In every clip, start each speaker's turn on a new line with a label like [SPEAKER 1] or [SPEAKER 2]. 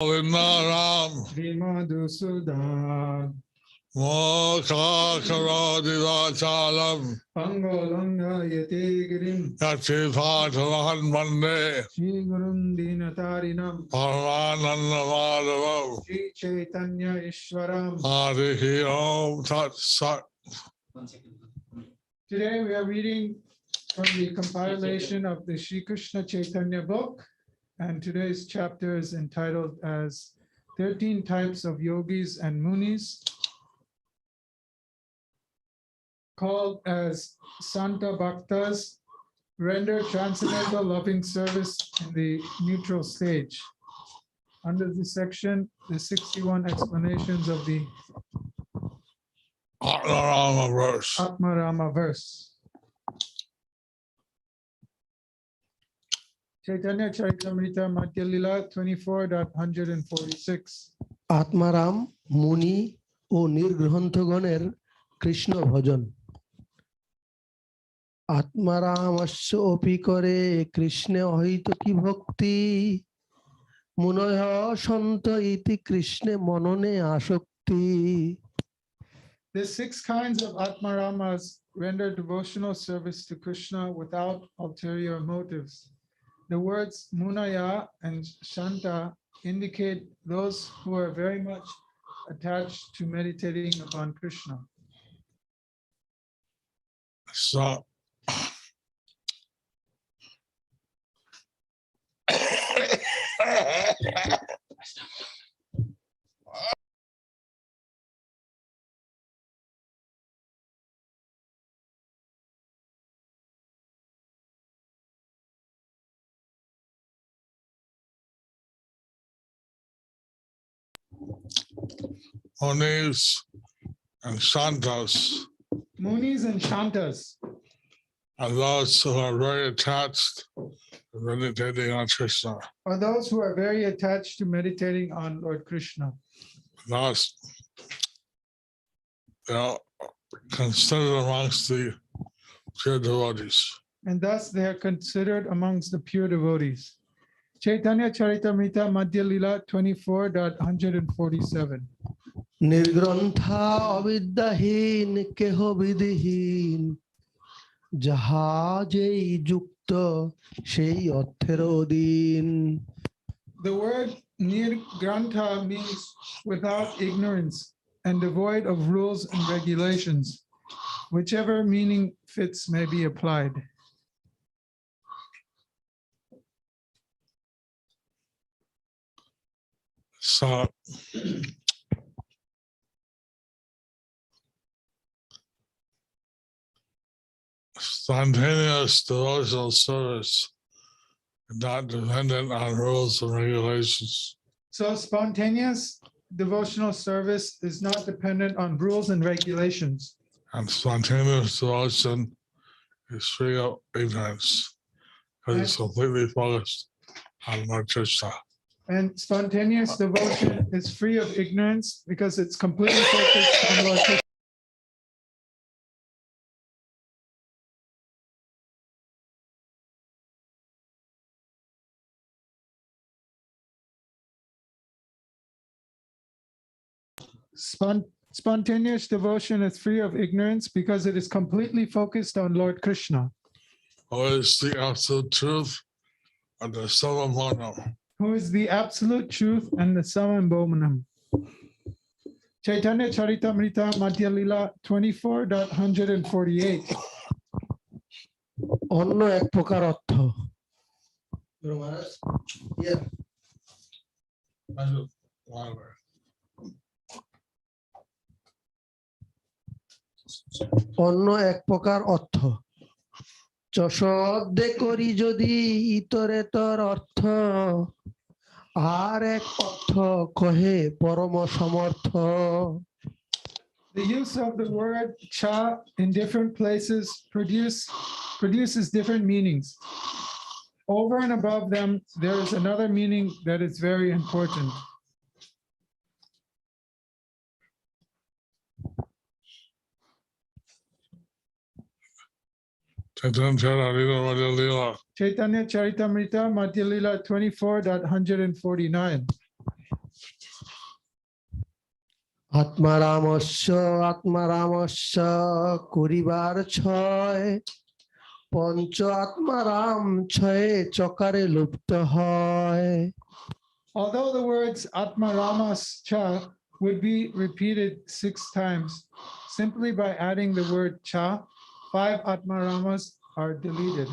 [SPEAKER 1] Vinnaram
[SPEAKER 2] Vimadusudan
[SPEAKER 1] Mokha Karadivachalam
[SPEAKER 2] Pangolanga Yatigirim
[SPEAKER 1] Yatithātarahan Mande
[SPEAKER 2] Shri Gurum Dinatarinam
[SPEAKER 1] Paramanandamādhavam
[SPEAKER 2] Shri Chaitanya Ishwaram.
[SPEAKER 1] Harihi Om Tat Sat.
[SPEAKER 2] Today we are reading from the compilation of the Shri Krishna Chaitanya book, and today's chapter is entitled as 13 Types of Yogis and Munis, called as Śānta-bhaktas, render transcendental loving service in the neutral stage. Under this section, the 61 explanations of the
[SPEAKER 1] Atmarama verse.
[SPEAKER 2] Atmarama verse. Chaitanya Charitamrita Madhya Lila 24.146.
[SPEAKER 3] Atmaram, Muni ও নির্গ্রন্থগণের কৃষ্ণ ভজন। আত্মারামস্য অপি করে কৃষ্ণে অহিত কি ভক্তি মুনয় সন্ত ইতি কৃষ্ণে মননে আসক্তি।
[SPEAKER 2] The 6 kinds of Atmaramas render devotional service to Krishna without ulterior motives. The words Munaya and Shanta indicate those who are very much attached to meditating upon Krishna.
[SPEAKER 1] So Munis and Shantas
[SPEAKER 2] Munis and Shantas
[SPEAKER 1] are those who are very attached to meditating on Krishna.
[SPEAKER 2] are those who are very attached to meditating on Lord Krishna.
[SPEAKER 1] Thus, they are considered amongst the pure devotees.
[SPEAKER 2] And thus they are considered amongst the pure devotees. Chaitanya Charitamrita Madhya Lila 24.147.
[SPEAKER 3] নির্গ্রন্থা অবিদ্যাহীন কেহ বিধিহীন যাহা যেই যুক্ত সেই অর্থের অধীন।
[SPEAKER 2] The word nirgrantha means without ignorance and devoid of rules and regulations. Whichever meaning fits may be applied.
[SPEAKER 1] So spontaneous devotional service is not dependent on rules and regulations.
[SPEAKER 2] So spontaneous devotional service is not dependent on rules and regulations.
[SPEAKER 1] And spontaneous devotion is free of ignorance because it's completely focused on Lord Krishna.
[SPEAKER 2] And spontaneous devotion is free of ignorance because it's completely focused on Lord Krishna. Spontaneous devotion is free of ignorance because it is completely focused on Lord Krishna,
[SPEAKER 1] Who is the absolute truth and the Samabhana.
[SPEAKER 2] who is the absolute truth and the Samambhomanam. Chaitanya Charitamrita Madhya Lila 24.148.
[SPEAKER 3] অন্য এক প্রকার অর্থ। অন্য এক প্রকার অর্থ যশোদে করি যদি ইতরে তর অর্থ আর এক অর্থ কহে পরম সমর্থ।
[SPEAKER 2] The use of the word cha in different places produces different meanings. Over and above them, there is another meaning that is very important. Chaitanya Charitamrita Madhya Lila 24.149.
[SPEAKER 3] আত্মারামস্য করিবার ছয় পঞ্চ আত্মারাম ছয়ে চকারে লুপ্ত হয়।
[SPEAKER 2] Although the words Atma Ramas Cha would be repeated 6 times, simply by adding the word Cha, 5 Atma Ramas are deleted.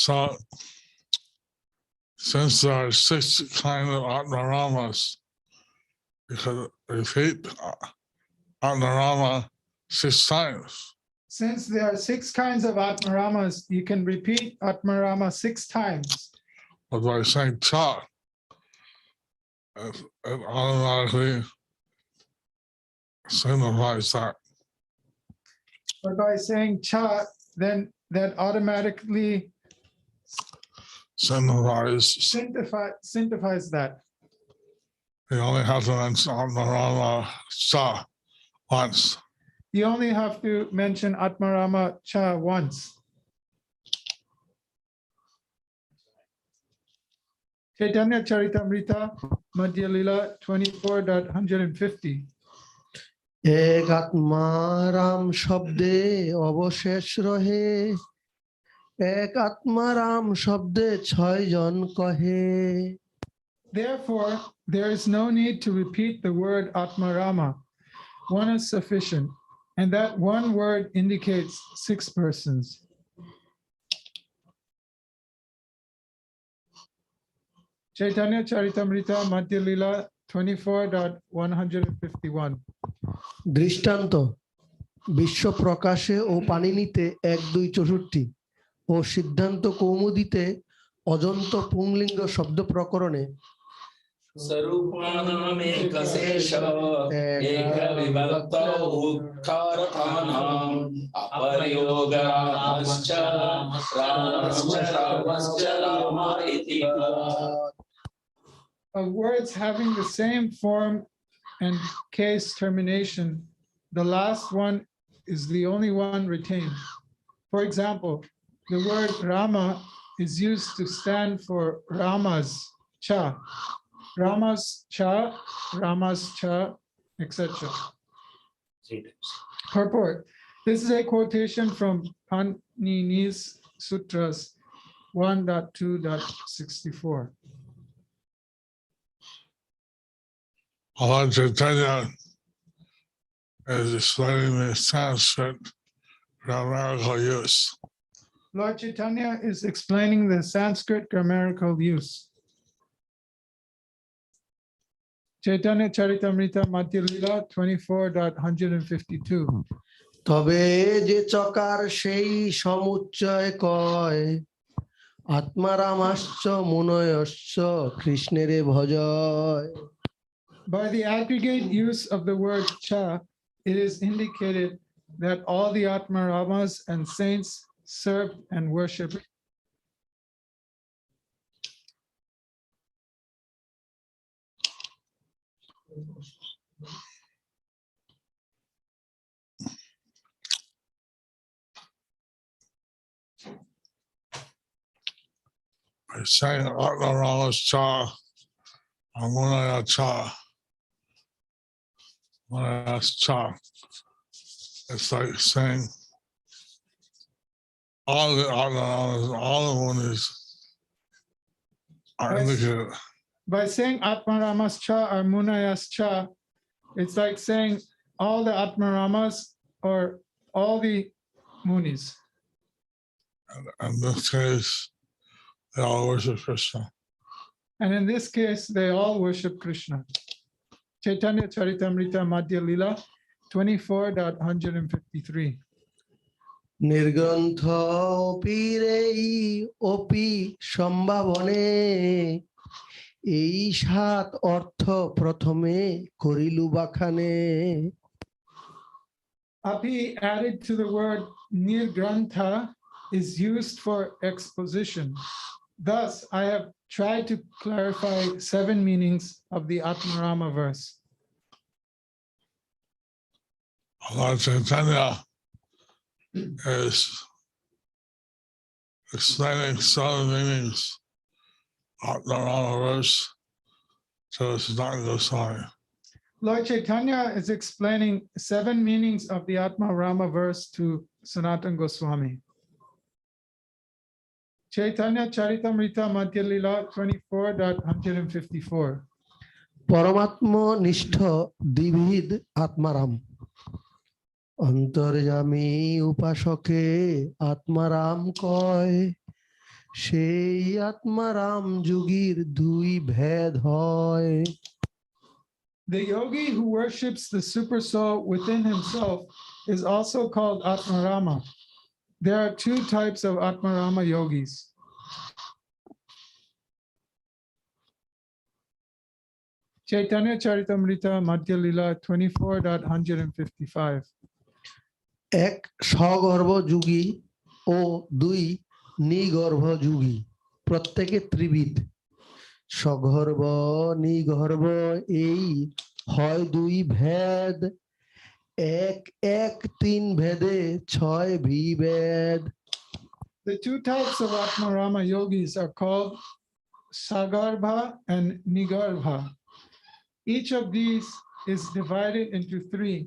[SPEAKER 1] So, since there are 6 kinds of Atmaramas, you could repeat Atmarama 6 times.
[SPEAKER 2] Since there are 6 kinds of Atma Ramas, you can repeat Atma Rama 6 times.
[SPEAKER 1] But by saying Cha, it automatically signifies that.
[SPEAKER 2] But by saying Cha, then that automatically signifies that.
[SPEAKER 1] You only have to mention Atmarama Cha once.
[SPEAKER 2] You only have to mention Atma Rama Cha once. Chaitanya Charitamrita, Madhya Lila 24.150.
[SPEAKER 3] এক আত্মারাম শব্দে অবশেষ রহে এক আত্মারাম শব্দে 6 জন কহে।
[SPEAKER 2] Therefore, there is no need to repeat the word Atma Rama. One is sufficient, and that one word indicates 6 persons. Chaitanya Charitamrita, Madhya Lila 24.151.
[SPEAKER 3] দৃষ্টান্ত বিশ্ব প্রকাশে ও পানিনিতে 1-2-64 ও সিদ্ধান্ত কৌমুদীতে অজন্ত পুংলিঙ্গ শব্দ প্রকরণে
[SPEAKER 4] स्वरूपानामेकशेषः एकविभक्तौ उक्तार्थानाम् अपरयोगाश्च रामश्च रामा इति।
[SPEAKER 2] Of words having the same form and case termination, the last one is the only one retained. For example, the word Rama is used to stand for Ramas Cha, etc. Purport. This is a quotation from Panini's Sutras 1.2.64.
[SPEAKER 1] Lord Chaitanya is explaining the Sanskrit grammatical use.
[SPEAKER 2] Lord Chaitanya is explaining the Sanskrit grammatical use. Chaitanya Charitamrita Madhya Lila 24.152.
[SPEAKER 3] তবে যে চকার সেই সমুচ্চয় কয় আত্মারামাশ্চ মুনয়শ্চ কৃষ্ণেরে ভজয়।
[SPEAKER 2] By the aggregate use of the word Cha, it is indicated that all the Atma Ramas and saints serve and worship.
[SPEAKER 1] By saying Atmarama's Cha, Amunaya Cha, Munaya's Cha, it's like saying all the Atmaramas, all the Munis are indicated.
[SPEAKER 2] By saying Atma Ramas Cha or Munayas Cha, it's like saying all the Atma Ramas or all the Munis.
[SPEAKER 1] In this case, they all worship Krishna.
[SPEAKER 2] And in this case, they all worship Krishna. Chaitanya Charitamrita Madhya Lila 24.153.
[SPEAKER 3] নির্গ্রন্থ অপিরেই অপি সম্ভাবনে এই 7 অর্থ প্রথমে করিলু বাখানে।
[SPEAKER 2] Api added to the word Nirgrantha is used for exposition. Thus, I have tried to clarify 7 meanings of the Atmarama verse.
[SPEAKER 1] Lord Chaitanya is explaining 7 meanings of the Rama verse to Śānta Goswami.
[SPEAKER 2] Lord Chaitanya is explaining 7 meanings of the Atma Rama verse to Sanatana Goswami. Chaitanya Charitamrita Madhya Lila 24.154.
[SPEAKER 3] পরমাত্ম নিষ্ঠ দ্বিবিধ আত্মারাম অন্তর্যামী উপাসকে আত্মারাম কয় সেই আত্মারাম যোগীর দুই ভেদ হয়।
[SPEAKER 2] The yogi who worships the super soul within himself is also called Atmarama. There are 2 types of Atmarama yogis. Chaitanya Charitamrita Madhya Lila 24.155.
[SPEAKER 3] এক স্বগর্ভ যোগী ও 2 নিগর্ভ যোগী, প্রত্যেকে ত্রিবিধ। সগর্ভ নিগর্ভ এই হয় 2 ভেদ, এক এক 3 ভেদে 6 বিভেদ।
[SPEAKER 2] The 2 types of Atmarama yogis are called Sagarbha and Nigarbha. Each of these is divided into 3.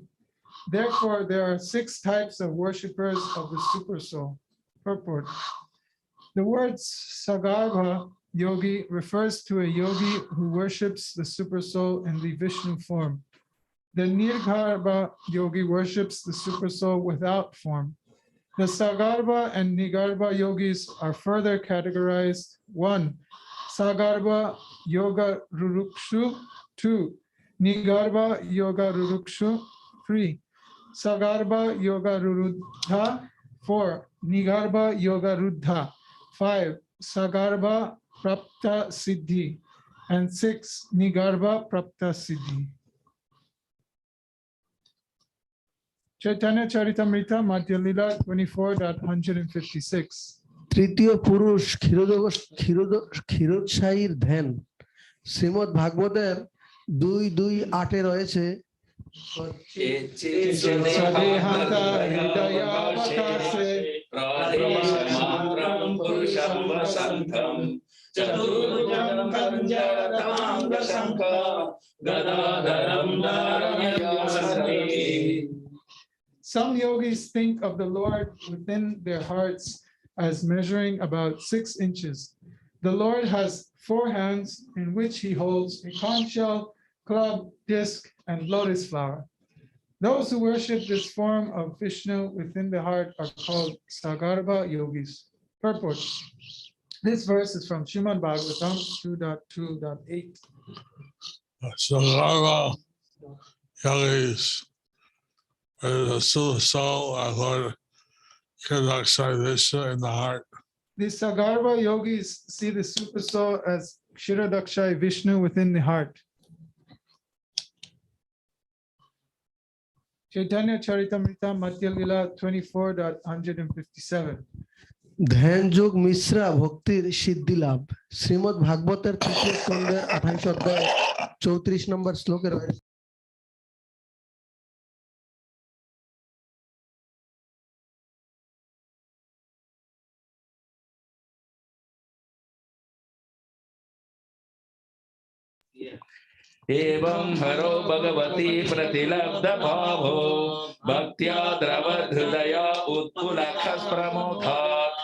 [SPEAKER 2] Therefore, there are 6 types of worshippers of the super soul. Purport. The word Sagarbha yogi refers to a yogi who worships the super soul in the Vishnu form. The Nirgarbha yogi worships the super soul without form. The Sagarbha and Nigarbha yogis are further categorized. 1. Sagarbha Yoga Rurukshu. 2. Nigarbha Yoga Rurukshu. 3. Sagarbha Yoga Ruruddha. 4. Nigarbha Yoga Ruddha. 5. Sagarbha Prapta Siddhi. And 6. Nigarbha Prapta Siddhi. Chaitanya Charitamrita Madhya Lila 24.156.
[SPEAKER 3] তৃতীয় পুরুষ ক্ষীরোৎসাহীর ধ্যান শ্রীমদ্ ভাগবতের 2:2-8 রয়েছে
[SPEAKER 2] Sadehanta Hridaya Vakase
[SPEAKER 4] Pradeshamatram Purusham Vasantam Chaturjam Kanjaratam Vasankha Gadadaram Dharamyasati.
[SPEAKER 2] Some yogis think of the Lord within their hearts as measuring about 6 inches. The Lord has 4 hands in which he holds a conch shell, club, disc, and lotus flower. Those who worship this form of Vishnu within the heart are called Sagarbha yogis. Purport. This verse is from Śānta-bhaktas 2.2.8.
[SPEAKER 1] Sagarbha Yogīs is a super soul of Lord Vishnu in the heart.
[SPEAKER 2] The Sagarbha yogis see the super soul as Kshirodakshay Vishnu within the heart. Chaitanya Charitamrita Madhya Lila 24.157.
[SPEAKER 3] ধ্যান যোগ মিশ্রা ভক্তির সিদ্ধি লাভ শ্রীমদ্ ভাগবতের 3য় স্কন্ধের 28 অধ্যায় 34 নম্বর শ্লোকে রয়েছে
[SPEAKER 4] Evam haro bhagavati pratilabdha bhavo bhaktya dravadhridaya utpulakhas pramodhat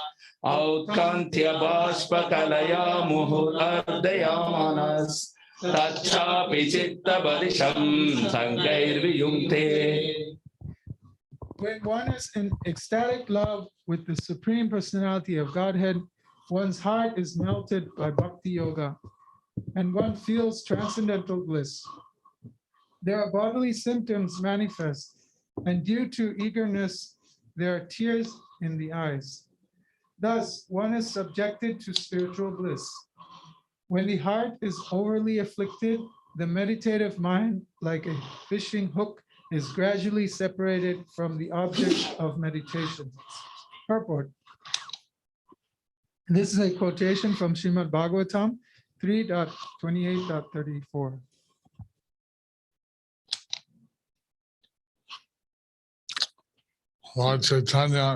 [SPEAKER 4] autkantya bashpakalaya muhurdayamanas tachapi chitta barisham sankairviyumte.
[SPEAKER 2] When one is in ecstatic love with the Supreme Personality of Godhead, one's heart is melted by Bhakti Yoga, and one feels transcendental bliss. There are bodily symptoms manifest, and due to eagerness, there are tears in the eyes. Thus, one is subjected to spiritual bliss. When the heart is overly afflicted, the meditative mind, like a fishing hook, is gradually separated from the object of meditation. Purport. This is a quotation from Śānta-bhaktas 3.28.34.
[SPEAKER 1] Lord Chaitanya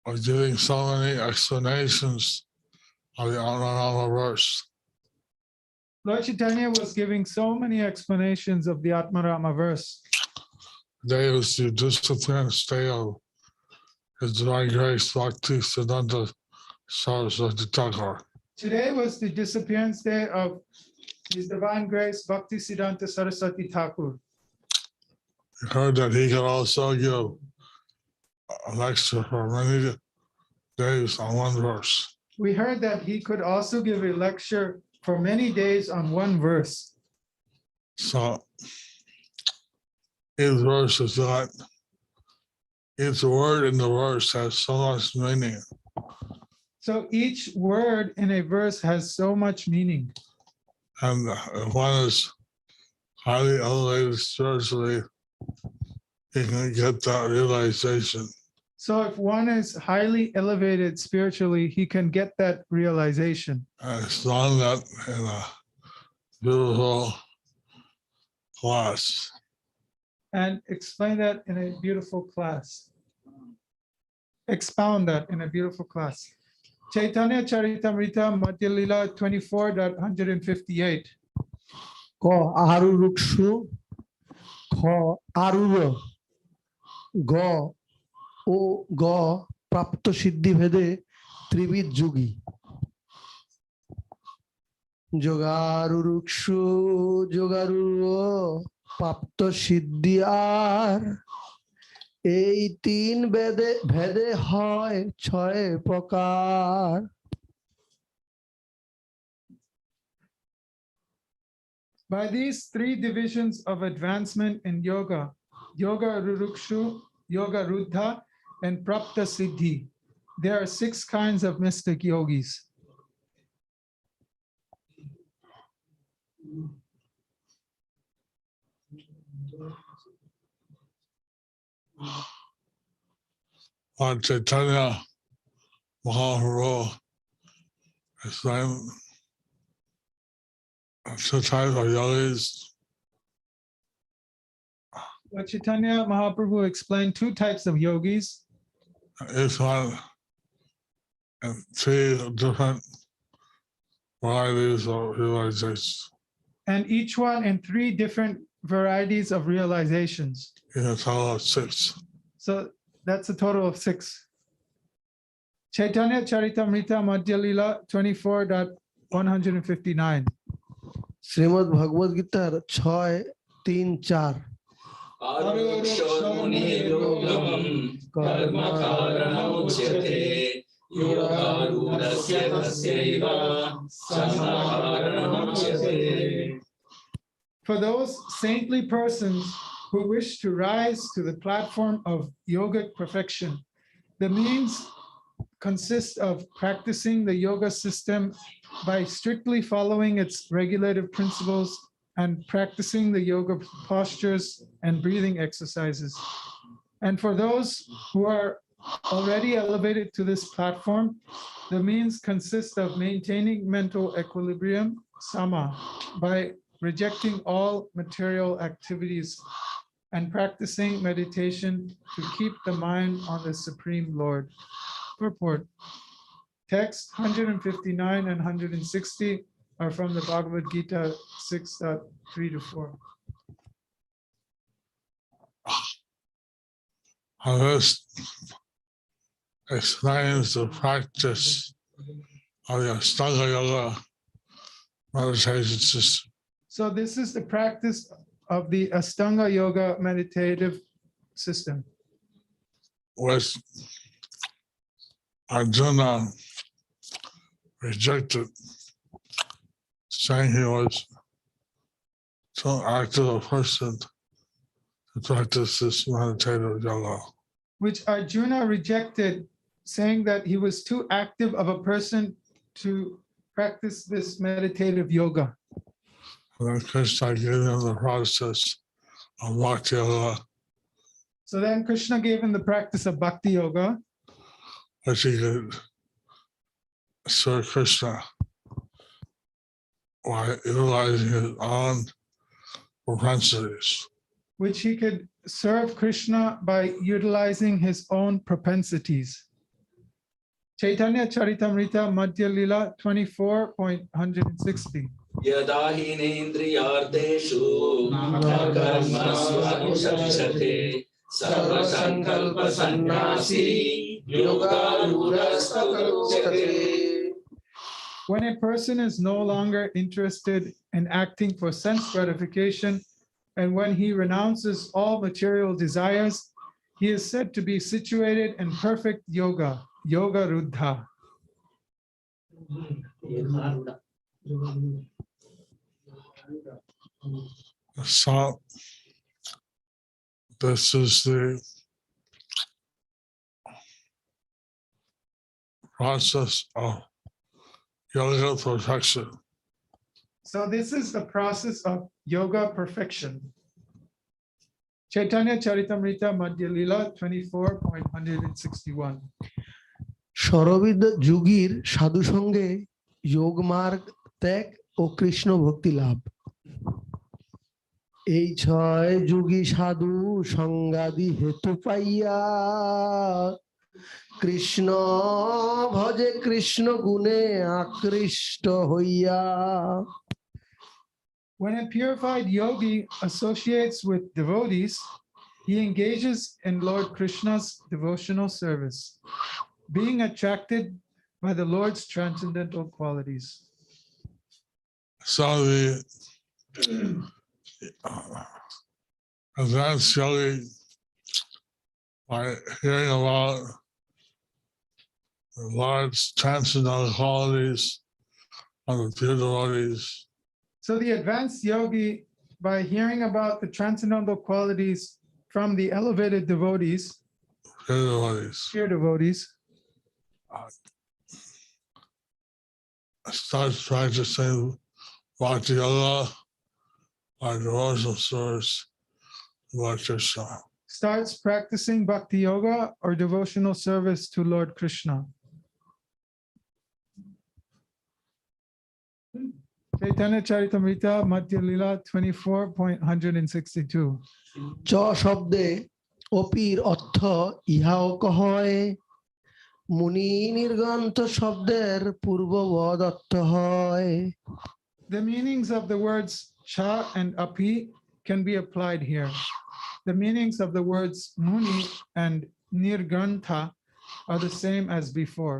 [SPEAKER 1] was giving so many explanations of the Atmarama verse.
[SPEAKER 2] Lord Chaitanya was giving so many explanations of the Atmarama verse.
[SPEAKER 1] Today was the disappearance state of His Divine Grace Bhakti Siddhanta Saraswati Thakur.
[SPEAKER 2] Today was the disappearance day of His Divine Grace Bhakti Siddhanta Saraswati Thakur.
[SPEAKER 1] We heard that he could also give a lecture for many days on one verse.
[SPEAKER 2] We heard that he could also give a lecture for many days on one verse.
[SPEAKER 1] So each verse is not, each word in the verse has so much meaning.
[SPEAKER 2] So each word in a verse has so much meaning.
[SPEAKER 1] And if one is highly elevated spiritually, he can get that realization.
[SPEAKER 2] So if one is highly elevated spiritually, he can get that realization.
[SPEAKER 1] And it's done that in a beautiful class.
[SPEAKER 2] And explain that in a beautiful class. Expound that in a beautiful class. Chaitanya Charitamrita Madhya Lila 24.158.
[SPEAKER 3] ক আরু রুক্ষু খ আরুর গ ও গ প্রাপ্ত সিদ্ধি ভেদে ত্রিবিধ যুগী যোগারুরুক্ষু যোগারুর প্রাপ্ত সিদ্ধি আর এই তিন ভেদে হয় ছয় প্রকার।
[SPEAKER 2] By these three divisions of advancement in yoga, Yoga Rurukshu, Yoga Ruddha, and Prapta Siddhi, there are 6 kinds of mystic yogis.
[SPEAKER 1] Lord Chaitanya Mahaprabhu explained 2 types of yogis.
[SPEAKER 2] Lord Chaitanya Mahaprabhu explained 2 types of yogis,
[SPEAKER 1] Each one in 3 different varieties of realization.
[SPEAKER 2] and each one in 3 different varieties of realizations.
[SPEAKER 1] In a total of 6.
[SPEAKER 2] So that's a total of 6. Chaitanya Charitamrita Madhya Lila 24.159.
[SPEAKER 3] Shrimad ভগবদ গীতার 6:3-4
[SPEAKER 4] আরুক্ষোর্মুনির্যোগম কর্ম কারণমুচ্যতে যোগারূঢ়স্য তস্যৈব সমাকারণমুচ্যতে.
[SPEAKER 2] For those saintly persons who wish to rise to the platform of yogic perfection, the means consist of practicing the yoga system by strictly following its regulative principles and practicing the yoga postures and breathing exercises. And for those who are already elevated to this platform, the means consist of maintaining mental equilibrium, sama, by rejecting all material activities and practicing meditation to keep the mind on the Supreme Lord. Purport. Text 159 and 160 are from the Bhagavad Gita 6.3-4.
[SPEAKER 1] This explains the practice of the Ashtanga Yoga meditation system.
[SPEAKER 2] So this is the practice of the Ashtanga Yoga meditative system,
[SPEAKER 1] Which Arjuna rejected, saying he was so active a person to practice this meditative yoga.
[SPEAKER 2] which Arjuna rejected, saying that he was too active of a person to practice this meditative yoga.
[SPEAKER 1] And then Krishna gave him the process of bhakti yoga,
[SPEAKER 2] So then Krishna gave him the practice of bhakti yoga,
[SPEAKER 1] which he could serve Krishna by utilizing his own propensities.
[SPEAKER 2] which he could serve Krishna by utilizing his own propensities. Chaitanya Charitamrita Madhya Lila 24.160.
[SPEAKER 4] यदा हीनेन्द्रियार्थेषु न कर्मसु अनुशस्यते सर्वसङ्कल्पसन्न्यासी योगारूढस्तदुच्यते.
[SPEAKER 2] When a person is no longer interested in acting for sense gratification, and when he renounces all material desires, he is said to be situated in perfect yoga, yoga ruddha.
[SPEAKER 1] So this is the process of yoga perfection.
[SPEAKER 2] So this is the process of yoga perfection. Chaitanya Charitamrita Madhya Lila 24.161.
[SPEAKER 3] সরবিদ যুগীর সাধু সঙ্গে যোগ মার্গ ত্যাগ ও কৃষ্ণ ভক্তি লাভ। এই ছয় যুগী সাধু সঙ্গাদি হেতু পাইয়া কৃষ্ণ ভজে কৃষ্ণ গুণে আকৃষ্ট হইয়া।
[SPEAKER 2] When a purified yogi associates with devotees, he engages in Lord Krishna's devotional service, being attracted by the Lord's transcendental qualities.
[SPEAKER 1] So the advanced yogi, by hearing about the Lord's transcendental qualities of the pure devotees,
[SPEAKER 2] So the advanced yogi, by hearing about the transcendental qualities from the elevated devotees, pure devotees,
[SPEAKER 1] starts practicing bhakti yoga or devotional service to Lord Krishna.
[SPEAKER 2] starts practicing bhakti yoga or devotional service to Lord Krishna. Chaitanya Charitamrita Madhya Lila 24.162.
[SPEAKER 3] চ শব্দে অপির অর্থ ইহাও কহয়, মুনি নির্গন্থ শব্দের পূর্ববদ অর্থ হয়।
[SPEAKER 2] The meanings of the words cha and api can be applied here. The meanings of the words muni and nirgrantha are the same as before.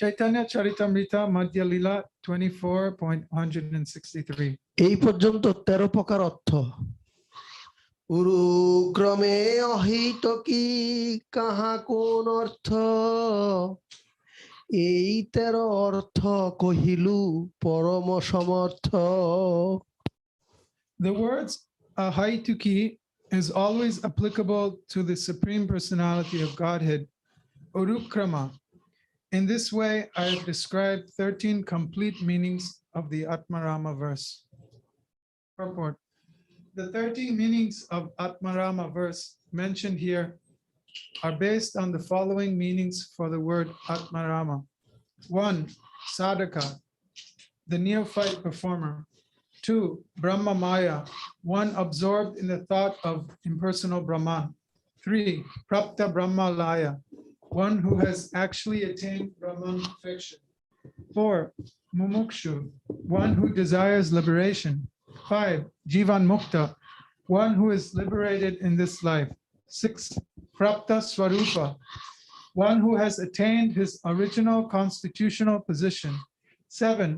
[SPEAKER 2] Chaitanya Charitamrita Madhya Lila 24.163.
[SPEAKER 3] এই পর্যন্ত 13 প্রকার অর্থ। উরুক্রমে অহিত কি কাহা কোন অর্থ, এই 13 অর্থ কহিলু পরম সমর্থ।
[SPEAKER 2] The words ahaituki is always applicable to the Supreme Personality of Godhead, Urukrama. In this way, I have described 13 complete meanings of the Atmarama verse. Purport. The 13 meanings of Atmarama verse mentioned here are based on the following meanings for the word Atmarama. 1. Sadhaka, the neophyte performer. 2. Brahma Maya, one absorbed in the thought of impersonal Brahman. 3. Prapta Brahma Laya, one who has actually attained Brahman perfection. 4. Mumukshu, one who desires liberation. 5. Jivan Mukta, one who is liberated in this life. 6. Prapta Swarupa, one who has attained his original constitutional position. 7.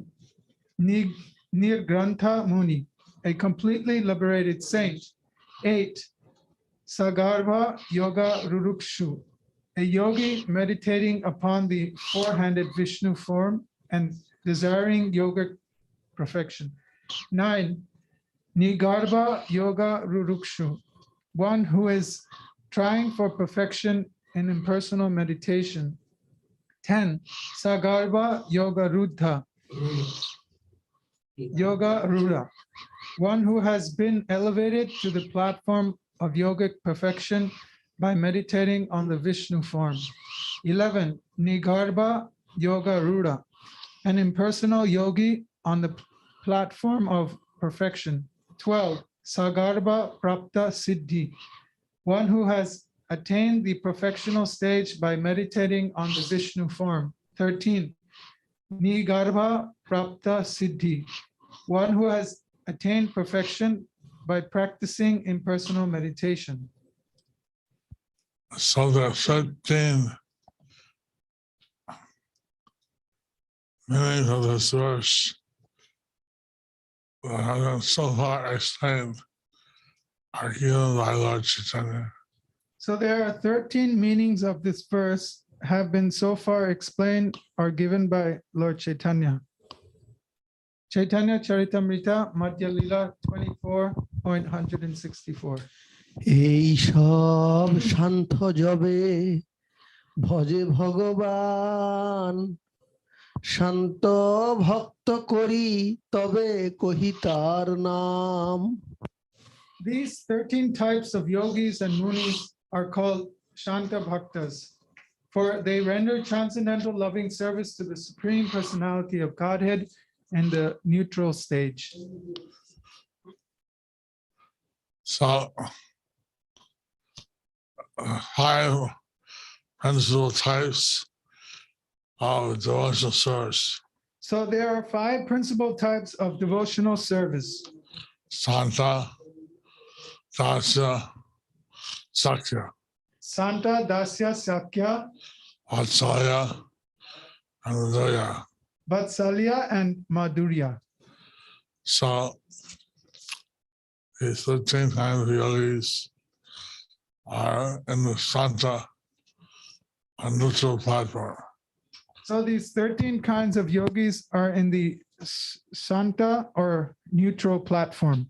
[SPEAKER 2] Nirgrantha Muni, a completely liberated saint. 8. Sagarbha Yoga Rurukshu, a yogi meditating upon the four-handed Vishnu form and desiring yogic perfection. 9. Nigarbha Yoga Rurukshu, one who is trying for perfection in impersonal meditation. 10. Sagarbha Yoga Ruddha, Yoga Rura, one who has been elevated to the platform of yogic perfection by meditating on the Vishnu form. 11. Nigarbha Yoga Rura, an impersonal yogi on the platform of perfection. 12. Sagarbha Prapta Siddhi, one who has attained the perfectional stage by meditating on the Vishnu form. 13. Nigarbha Prapta Siddhi, one who has attained perfection by practicing impersonal meditation.
[SPEAKER 1] So the 13 meanings of this verse that have been so far explained are given by Lord Chaitanya.
[SPEAKER 2] So there are 13 meanings of this verse have been so far explained or given by Lord Chaitanya. Chaitanya Charitamrita, Madhya Lila 24.164.
[SPEAKER 3] এই সব শান্ত জবে ভজে ভগবান শান্ত ভক্ত করি তবে কহি তার নাম।
[SPEAKER 2] These 13 types of yogis and munis are called Śānta-bhaktas, for they render transcendental loving service to the Supreme Personality of Godhead in the neutral stage.
[SPEAKER 1] So 5 principal types of devotional service:
[SPEAKER 2] So there are 5 principal types of devotional service:
[SPEAKER 1] Santa, Dasya, Sakya,
[SPEAKER 2] Santa, Dasya, Sakya,
[SPEAKER 1] Vatsalya, and Madhurya.
[SPEAKER 2] Vatsalya, and Madhurya.
[SPEAKER 1] So these 13 kinds of yogis are in the Santa, a neutral platform.
[SPEAKER 2] So these 13 kinds of yogis are in the Śānta or neutral platform.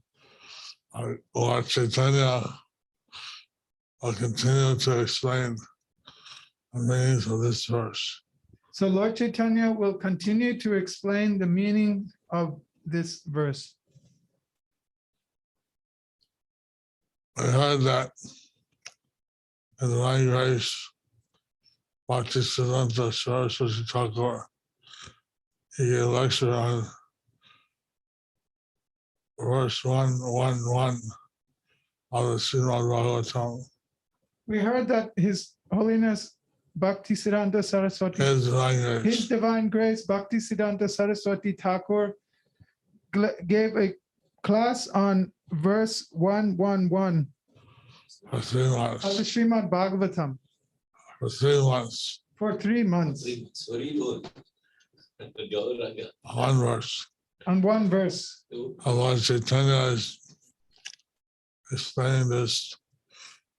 [SPEAKER 1] Lord Chaitanya will continue to explain the meanings of this verse.
[SPEAKER 2] So Lord Chaitanya will continue to explain the meaning of this verse.
[SPEAKER 1] I heard that in the Divine Grace, Bhaktisiddhanta Saraswati Thakur, he gave a lecture on verse 111 of the Śānta-bhaktas.
[SPEAKER 2] We heard that His Holiness Bhaktisiddhanta Saraswati,
[SPEAKER 1] His Divine Grace.
[SPEAKER 2] His Divine Grace Bhaktisiddhanta Saraswati Thakur gave a class on verse 111
[SPEAKER 1] For 3
[SPEAKER 2] of
[SPEAKER 1] months.
[SPEAKER 2] the Srimad Bhagavatam
[SPEAKER 1] For 3 months.
[SPEAKER 2] for 3 months
[SPEAKER 1] One verse.
[SPEAKER 2] on one verse.
[SPEAKER 1] Lord Chaitanya is explaining this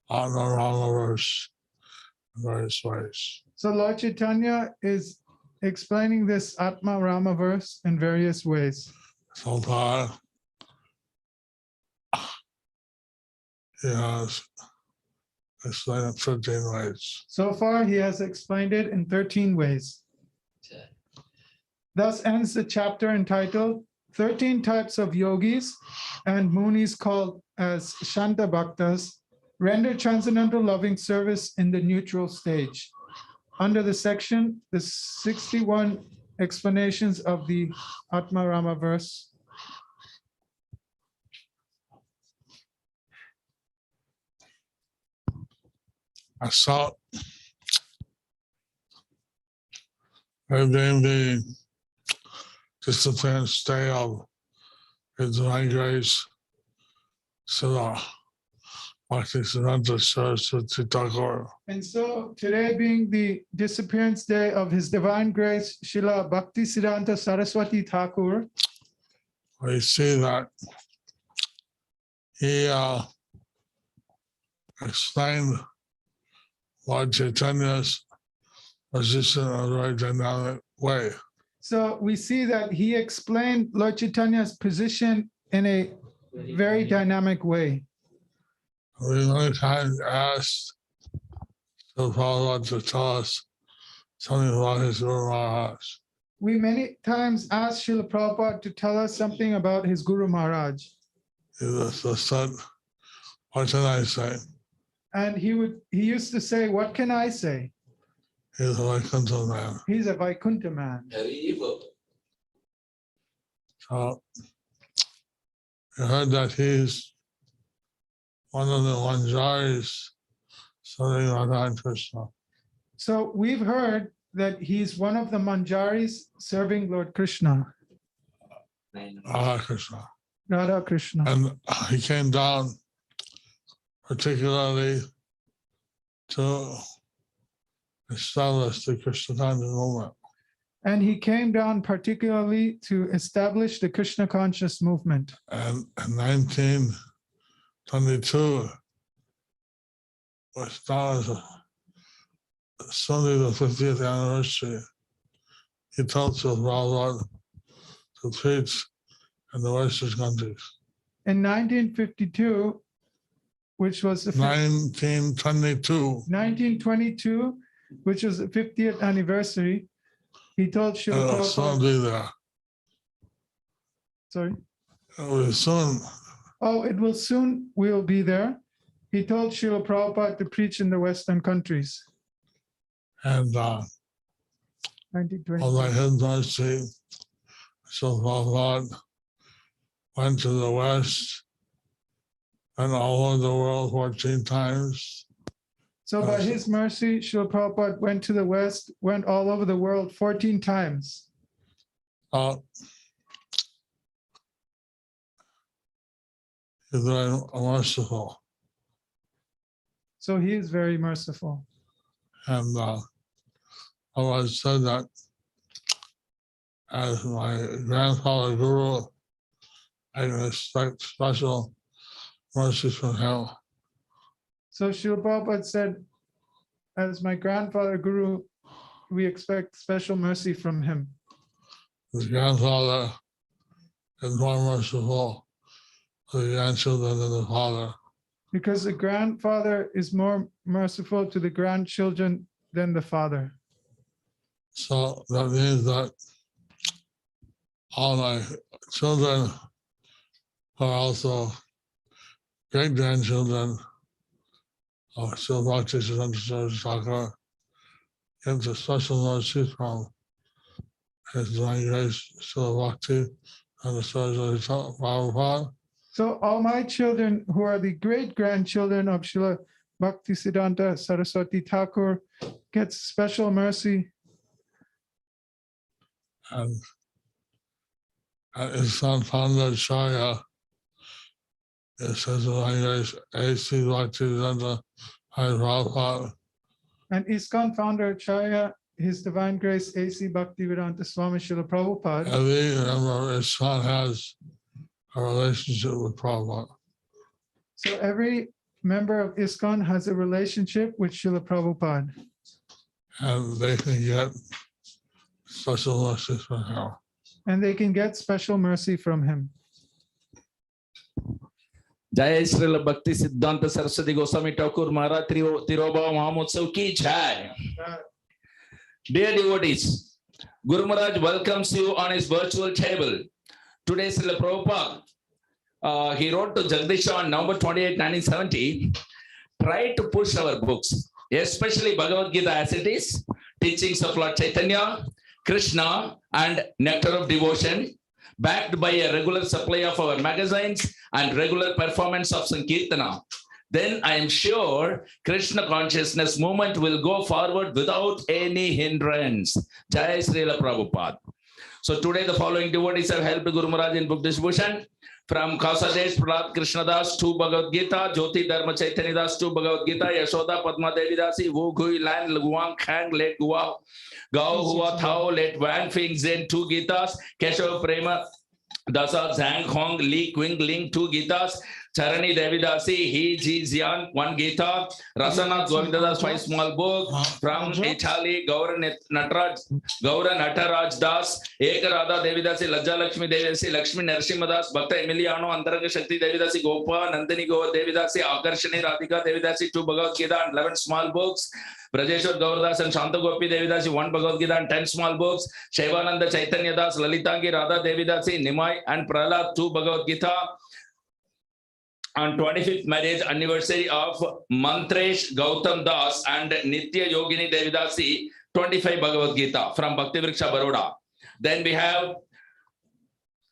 [SPEAKER 1] Atma Rama verse in various ways.
[SPEAKER 2] So Lord Chaitanya is explaining this Atma Rama verse in various ways.
[SPEAKER 1] So far, he has explained it 15 ways.
[SPEAKER 2] So far, he has explained it in 13 ways. Thus ends the chapter entitled 13 types of yogis and munis called as Śānta-bhaktas render transcendental loving service in the neutral stage. Under the section, the 61 explanations of the Atma Rama verse.
[SPEAKER 1] I saw everything the disciplined stay of His Divine Grace, Srila Bhaktisiddhanta Saraswati Thakur.
[SPEAKER 2] And so today being the disappearance day of His Divine Grace, Srila Bhaktisiddhanta Saraswati Thakur,
[SPEAKER 1] We see that he explained Lord Chaitanya's position in a very dynamic way.
[SPEAKER 2] so we see that he explained Lord Chaitanya's position in a very dynamic way.
[SPEAKER 1] We many times asked Prabhupada to tell us something about his Guru Maharaj.
[SPEAKER 2] We many times asked Srila Prabhupada to tell us something about his Guru Maharaj.
[SPEAKER 1] He just said, what can I say?
[SPEAKER 2] And he used to say, what can I say?
[SPEAKER 1] He's a Vaikuntha man.
[SPEAKER 2] He's a Vaikuntha man.
[SPEAKER 1] So I heard that he's one of the Manjaris serving Radha and Krishna.
[SPEAKER 2] So we've heard that he's one of the Manjaris serving Lord Krishna,
[SPEAKER 1] Radha Krishna.
[SPEAKER 2] Radha Krishna.
[SPEAKER 1] And he came down particularly to establish the Krishna conscious movement.
[SPEAKER 2] And he came down particularly to establish the Krishna conscious movement.
[SPEAKER 1] And in 1922, was now as Sunday the 50th anniversary, he told Srila Prabhupada to preach in the Western countries.
[SPEAKER 2] In 1952, which was the 1922, which was the 50th anniversary, he told Srila
[SPEAKER 1] It'll soon
[SPEAKER 2] Prabhupada.
[SPEAKER 1] be there.
[SPEAKER 2] Sorry.
[SPEAKER 1] It will soon.
[SPEAKER 2] Oh, it will soon, we'll be there. He told Srila Prabhupada to preach in the Western countries.
[SPEAKER 1] And
[SPEAKER 2] 1920.
[SPEAKER 1] although his mercy, Srila Prabhupada went to the West and all over the world 14 times.
[SPEAKER 2] So by his mercy, Srila Prabhupada went to the West, went all over the world 14 times.
[SPEAKER 1] He's very merciful.
[SPEAKER 2] So he is very merciful.
[SPEAKER 1] And I always said that as my grandfather Guru, I can expect special mercy from him.
[SPEAKER 2] So Srila Prabhupada said, as my grandfather Guru, we expect special mercy from him.
[SPEAKER 1] His grandfather is more merciful to the grandchildren than the father.
[SPEAKER 2] Because the grandfather is more merciful to the grandchildren than the father.
[SPEAKER 1] So that means that all my children are also great-grandchildren of Śānta-bhaktas and Thakur, get the special mercy from His Divine Grace, Śānta-bhakti, and the Saraswati Prabhupada.
[SPEAKER 2] So all my children who are the great-grandchildren of Srila Bhaktisiddhanta Saraswati Thakur gets special mercy.
[SPEAKER 1] And his son founder Chaya, it says Divine Grace, A.C. Bhaktisiddhanta Prabhupada.
[SPEAKER 2] And ISKCON founder Chaya, His Divine Grace A.C. Bhaktivedanta Swami Srila Prabhupada.
[SPEAKER 1] Every member of ISKCON has a relationship with Prabhupada.
[SPEAKER 2] So every member of ISKCON has a relationship with Srila Prabhupada.
[SPEAKER 1] And they can get special mercy from him.
[SPEAKER 2] And they can get special mercy from him.
[SPEAKER 4] Jai Srila Bhakti Siddhanta Saraswati Goswami Thakur Maharaj Tirobhava Mahamotsav ki jai. Dear devotees, Guru Maharaj welcomes you on his virtual table. Today, Srila Prabhupada, he wrote to Jagdish on November 28, 1970, try to push our books, especially Bhagavad Gita as it is, teachings of Lord Chaitanya, Krishna, and Nectar of Devotion, backed by a regular supply of our magazines and regular performance of Sankirtana. Then I am sure Krishna consciousness movement will go forward without any hindrance. Jai Srila Prabhupada. So today the following devotees have helped Guru Maharaj in book distribution. From Kausadesh Prahlad Krishnadas to Bhagavad Gita, Jyoti Dharma Chaitanya Das to Bhagavad Gita, Yashoda Padma Devi Dasi, Wu Gui Lan Guang Khang Let Gua Gao Hua Thao Let Wang Fing Zen 2 Gitas, Keshav Prema Dasa Zhang Hong Li Quing Ling 2 Gitas, Charani Devidasi, He Ji Zian 1 Gita, Rasana Govindadas 5 small book, from Italy, Gaura Nataraj Das, Ekarada Devidasi, Laja Lakshmi Devidasi, Lakshmi Narsimha Das, Bhakta Emiliano, Antaranga Shakti Devidasi, Gopa, Nandini Go Devidasi, Akarshani Radhika Devidasi, 2 Bhagavad Gita and 11 small books, Brajeshwar Gauradas and Shānta-Gopi Devidasi, 1 Bhagavad Gita and 10 small books, Shaivananda Chaitanya Das, Lalitangi Radha Devidasi, Nimai and Prahlad 2 Bhagavad Gita. On 25th marriage anniversary of Mantresh Gautam Das and Nitya Yogini Devidasi, 25 Bhagavad Gita from Bhakti Vriksha Baroda. Then we have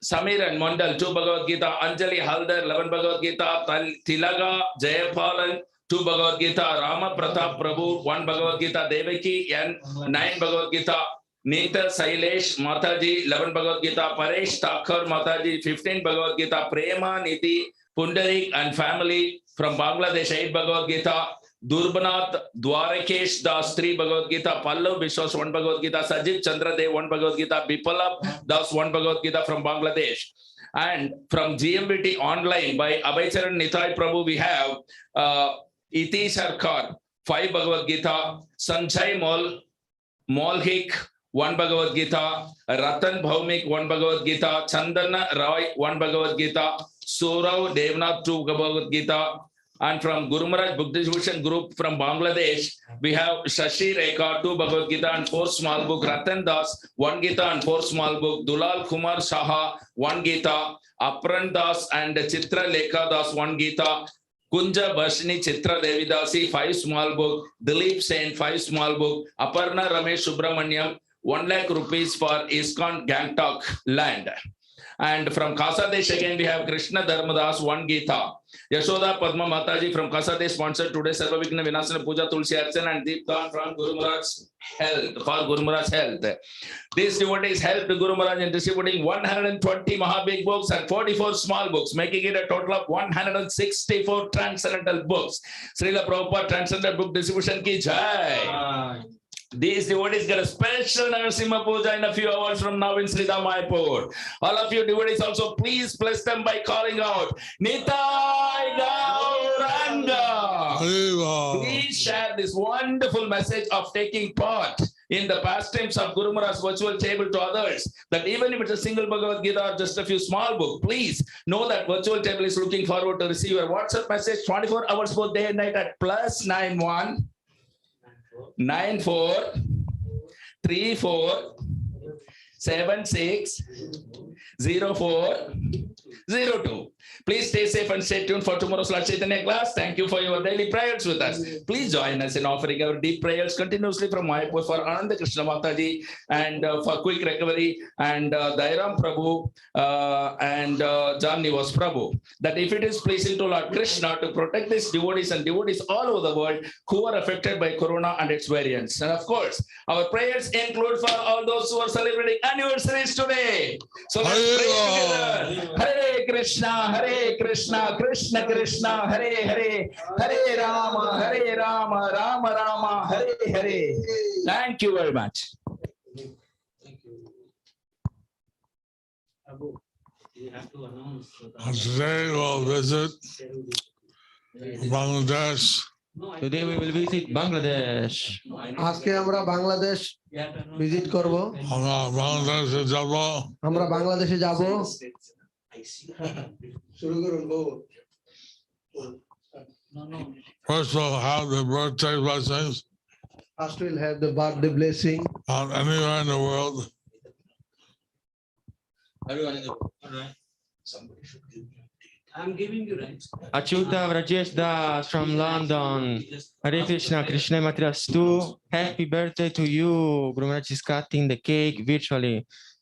[SPEAKER 4] Samiran Mondal, 2 Bhagavad Gita. Anjali Haldar, 11 Bhagavad Gita. Tilaga Jayapalan, 2 Bhagavad Gita. Rama Pratap Prabhu, 1 Bhagavad Gita. Devaki, 9 Bhagavad Gita. Neeta Sailesh Mataji, 11 Bhagavad Gita. Paresh Thakur Mataji, 15 Bhagavad Gita. Prema Nidhi Pundarik and family from Bangladesh, 8 Bhagavad Gita. Durbanath Dwarakesh Das, 3 Bhagavad Gita. Pallav Vishwas, 1 Bhagavad Gita. Sajid Chandradev, 1 Bhagavad Gita. Bipalab Das, 1 Bhagavad Gita from Bangladesh. And from GMBT online by Abhaycharan Nitai Prabhu, we have Iti Sarkar, 5 Bhagavad Gita. Sanjay Molhik, 1 Bhagavad Gita. Ratan Bhaumik, 1 Bhagavad Gita. Chandana Roy, 1 Bhagavad Gita. Surav Devnath, 2 Bhagavad Gita. And from Guru Maharaj Book Distribution Group from Bangladesh, we have Shashi Rekha, 2 Bhagavad Gita and 4 small book. Ratan Das, 1 Gita and 4 small book. Dulal Kumar Saha, 1 Gita. Apran Das and Chitra Lekha Das, 1 Gita. Kunja Bashni Chitra Devidasi, 5 small book. Dilip Sen, 5 small book. Aparna Ramesh Subramanyam, 1 lakh rupees for ISKCON Gangtok land. And from Kasadesh again we have Krishna Dharmadas, 1 Gita. Yashoda Padma Mataji from Kasadesh sponsored today Sarva Vigna Vinasana Puja Tulsi Archana and Deep Dawn from Guru Maharaj's health, for Guru Maharaj's health. These devotees helped Guru Maharaj in distributing 120 Mahabig books and 44 small books, making it a total of 164 transcendental books. Srila Prabhupada Transcendental Book Distribution ki jai. These devotees get a special Narasimha Puja in a few hours from now in Sridham Mayapur. All of you devotees also please bless them by calling out Nitai Gauranga. Please share this wonderful message of taking part in the pastimes of Guru Maharaj's virtual table to others. That even if it's a single Bhagavad Gita or just a few small books, please know that virtual table is looking forward to receive your WhatsApp message 24 hours both day and night at +91 94 34 76 04 02. Please stay safe and stay tuned for tomorrow's Lord Chaitanya class. Thank you for your daily prayers with us. Please join us in offering our deep prayers continuously from Mayapur for Ananda Krishna Mataji and for quick recovery and Dairam Prabhu and John Nivas Prabhu. That if it is pleasing to Lord Krishna to protect these devotees and devotees all over the world who are affected by Corona and its variants. And of course, our prayers include for all those who are celebrating anniversaries today. So let's pray together. Hare Krishna, Krishna Krishna, Hare Hare, Hare Rama, Rama Rama, Hare Hare. Thank you very much.
[SPEAKER 1] Today we'll visit Bangladesh.
[SPEAKER 5] Today we will visit Bangladesh.
[SPEAKER 3] আজকে আমরা Bangladesh visit করব।
[SPEAKER 1] বাংলাদেশে যাব।
[SPEAKER 3] আমরা বাংলাদেশে যাব। শুরু করুন গো।
[SPEAKER 1] First we'll have the birthday blessings.
[SPEAKER 3] First we'll have the birthday blessing.
[SPEAKER 1] Anywhere in the world.
[SPEAKER 5] Everyone in the world. All right.
[SPEAKER 6] Somebody should give me. I'm giving you right.
[SPEAKER 5] Achyuta Rajesh Das from London. Hare Krishna, Krishna Matriastu. Happy birthday to you. Guru Maharaj is cutting the cake virtually.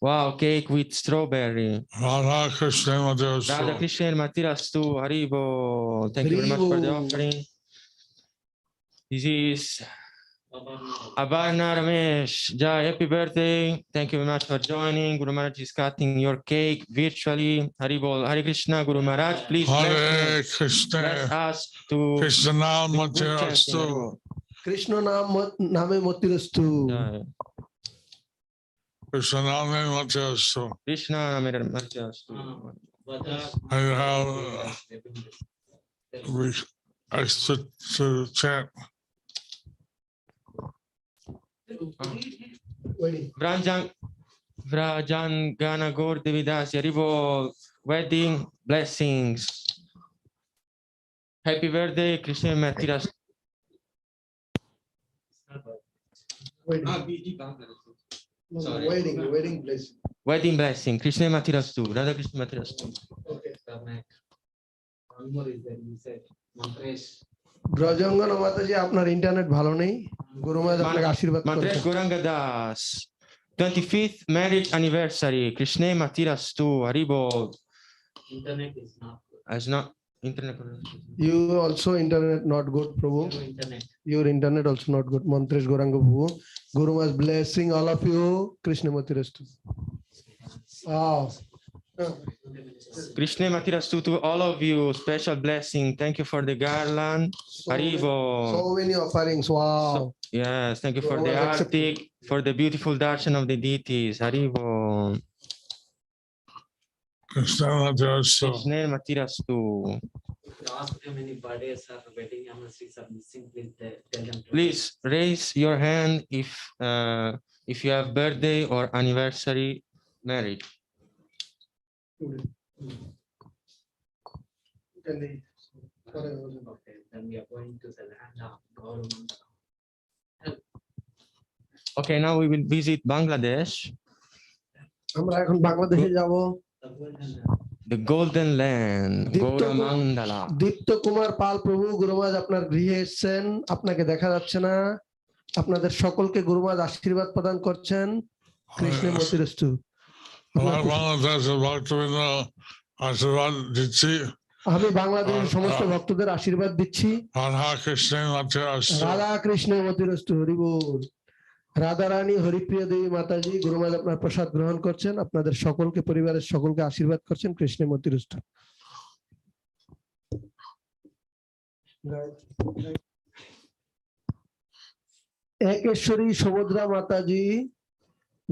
[SPEAKER 5] Wow, cake with strawberry.
[SPEAKER 1] Radha Krishna Matriastu.
[SPEAKER 5] Radha Krishna Matriastu. Haribo. Thank you very much for the offering. This is Abarna Ramesh. Jai, happy birthday. Thank you very much for joining. Guru Maharaj is cutting your cake virtually. Haribol. Hare Krishna, Guru Maharaj. Please
[SPEAKER 1] Hare Krishna.
[SPEAKER 5] bless us to
[SPEAKER 1] Krishna Nam Matriastu.
[SPEAKER 3] Krishna name Matriastu.
[SPEAKER 5] Jai.
[SPEAKER 1] Krishna Name Matriastu.
[SPEAKER 5] Krishna name Matriastu.
[SPEAKER 1] I have extra to chant.
[SPEAKER 5] Vrajangana Gaur Devidas Haribol. Wedding blessings. Happy birthday, Krishna Matriastu.
[SPEAKER 3] Wedding blessing.
[SPEAKER 5] Wedding blessing. Krishna Matriastu. Radha Krishna Matriastu.
[SPEAKER 3] ব্রজঙ্গন মাতাজি আপনার internet ভালো নেই, গুরু মহারাজ আপনাকে আশীর্বাদ
[SPEAKER 5] Mantre
[SPEAKER 3] করেন।
[SPEAKER 5] Gauranga Das. 25th marriage anniversary. Krishna Matirastu. Haribo.
[SPEAKER 6] Internet is not good.
[SPEAKER 5] As not internet.
[SPEAKER 3] You also internet not good, Prabhu.
[SPEAKER 6] No internet.
[SPEAKER 3] Your internet also not good. Mantresh Goranga Prabhu. Guru Maharaj blessing all of you. Krishna Matirastu. Wow.
[SPEAKER 5] Krishna Matirastu to all of you. Special blessing. Thank you for the garland. Haribo.
[SPEAKER 3] So many offerings. Wow.
[SPEAKER 5] Yes, thank you for the arctic, for the beautiful darshan of the deities. Haribo.
[SPEAKER 1] Krishna Matirastu.
[SPEAKER 5] Krishna Matirastu.
[SPEAKER 6] If you ask how many birthdays or wedding anniversaries are missing, please tell them. to-
[SPEAKER 5] Please raise your hand if you have birthday or anniversary marriage.
[SPEAKER 6] Okay, then we are going to the land of government.
[SPEAKER 5] Okay, now we will visit Bangladesh,
[SPEAKER 3] আমরা এখন বাংলাদেশে যাব।
[SPEAKER 5] the golden land, Gauramandala.
[SPEAKER 3] দীপ্ত কুমার পাল প্রভু গুরু মহারাজ আপনার গৃহে এসেছেন, আপনাকে দেখা যাচ্ছে না, আপনাদের সকলকে গুরু মহারাজ আশীর্বাদ প্রদান করছেন। কৃষ্ণ মতিরস্তু।
[SPEAKER 1] বাংলাদেশের ভক্তবৃন্দ আশীর্বাদ দিচ্ছি।
[SPEAKER 3] আমি বাংলাদেশের সমস্ত ভক্তদের আশীর্বাদ দিচ্ছি।
[SPEAKER 1] রাধা কৃষ্ণের মতিরস্তু।
[SPEAKER 3] রাধা কৃষ্ণ মতিরস্তু। হরি বল। রাধা রানী হরিপ্রিয়া দেবী মাতাজি গুরু মহারাজ আপনার প্রসাদ গ্রহণ করছেন, আপনাদের সকলকে পরিবারের সকলকে আশীর্বাদ করছেন। কৃষ্ণ মতিরস্তু। একেশ্বরী সুভদ্রা মাতাজি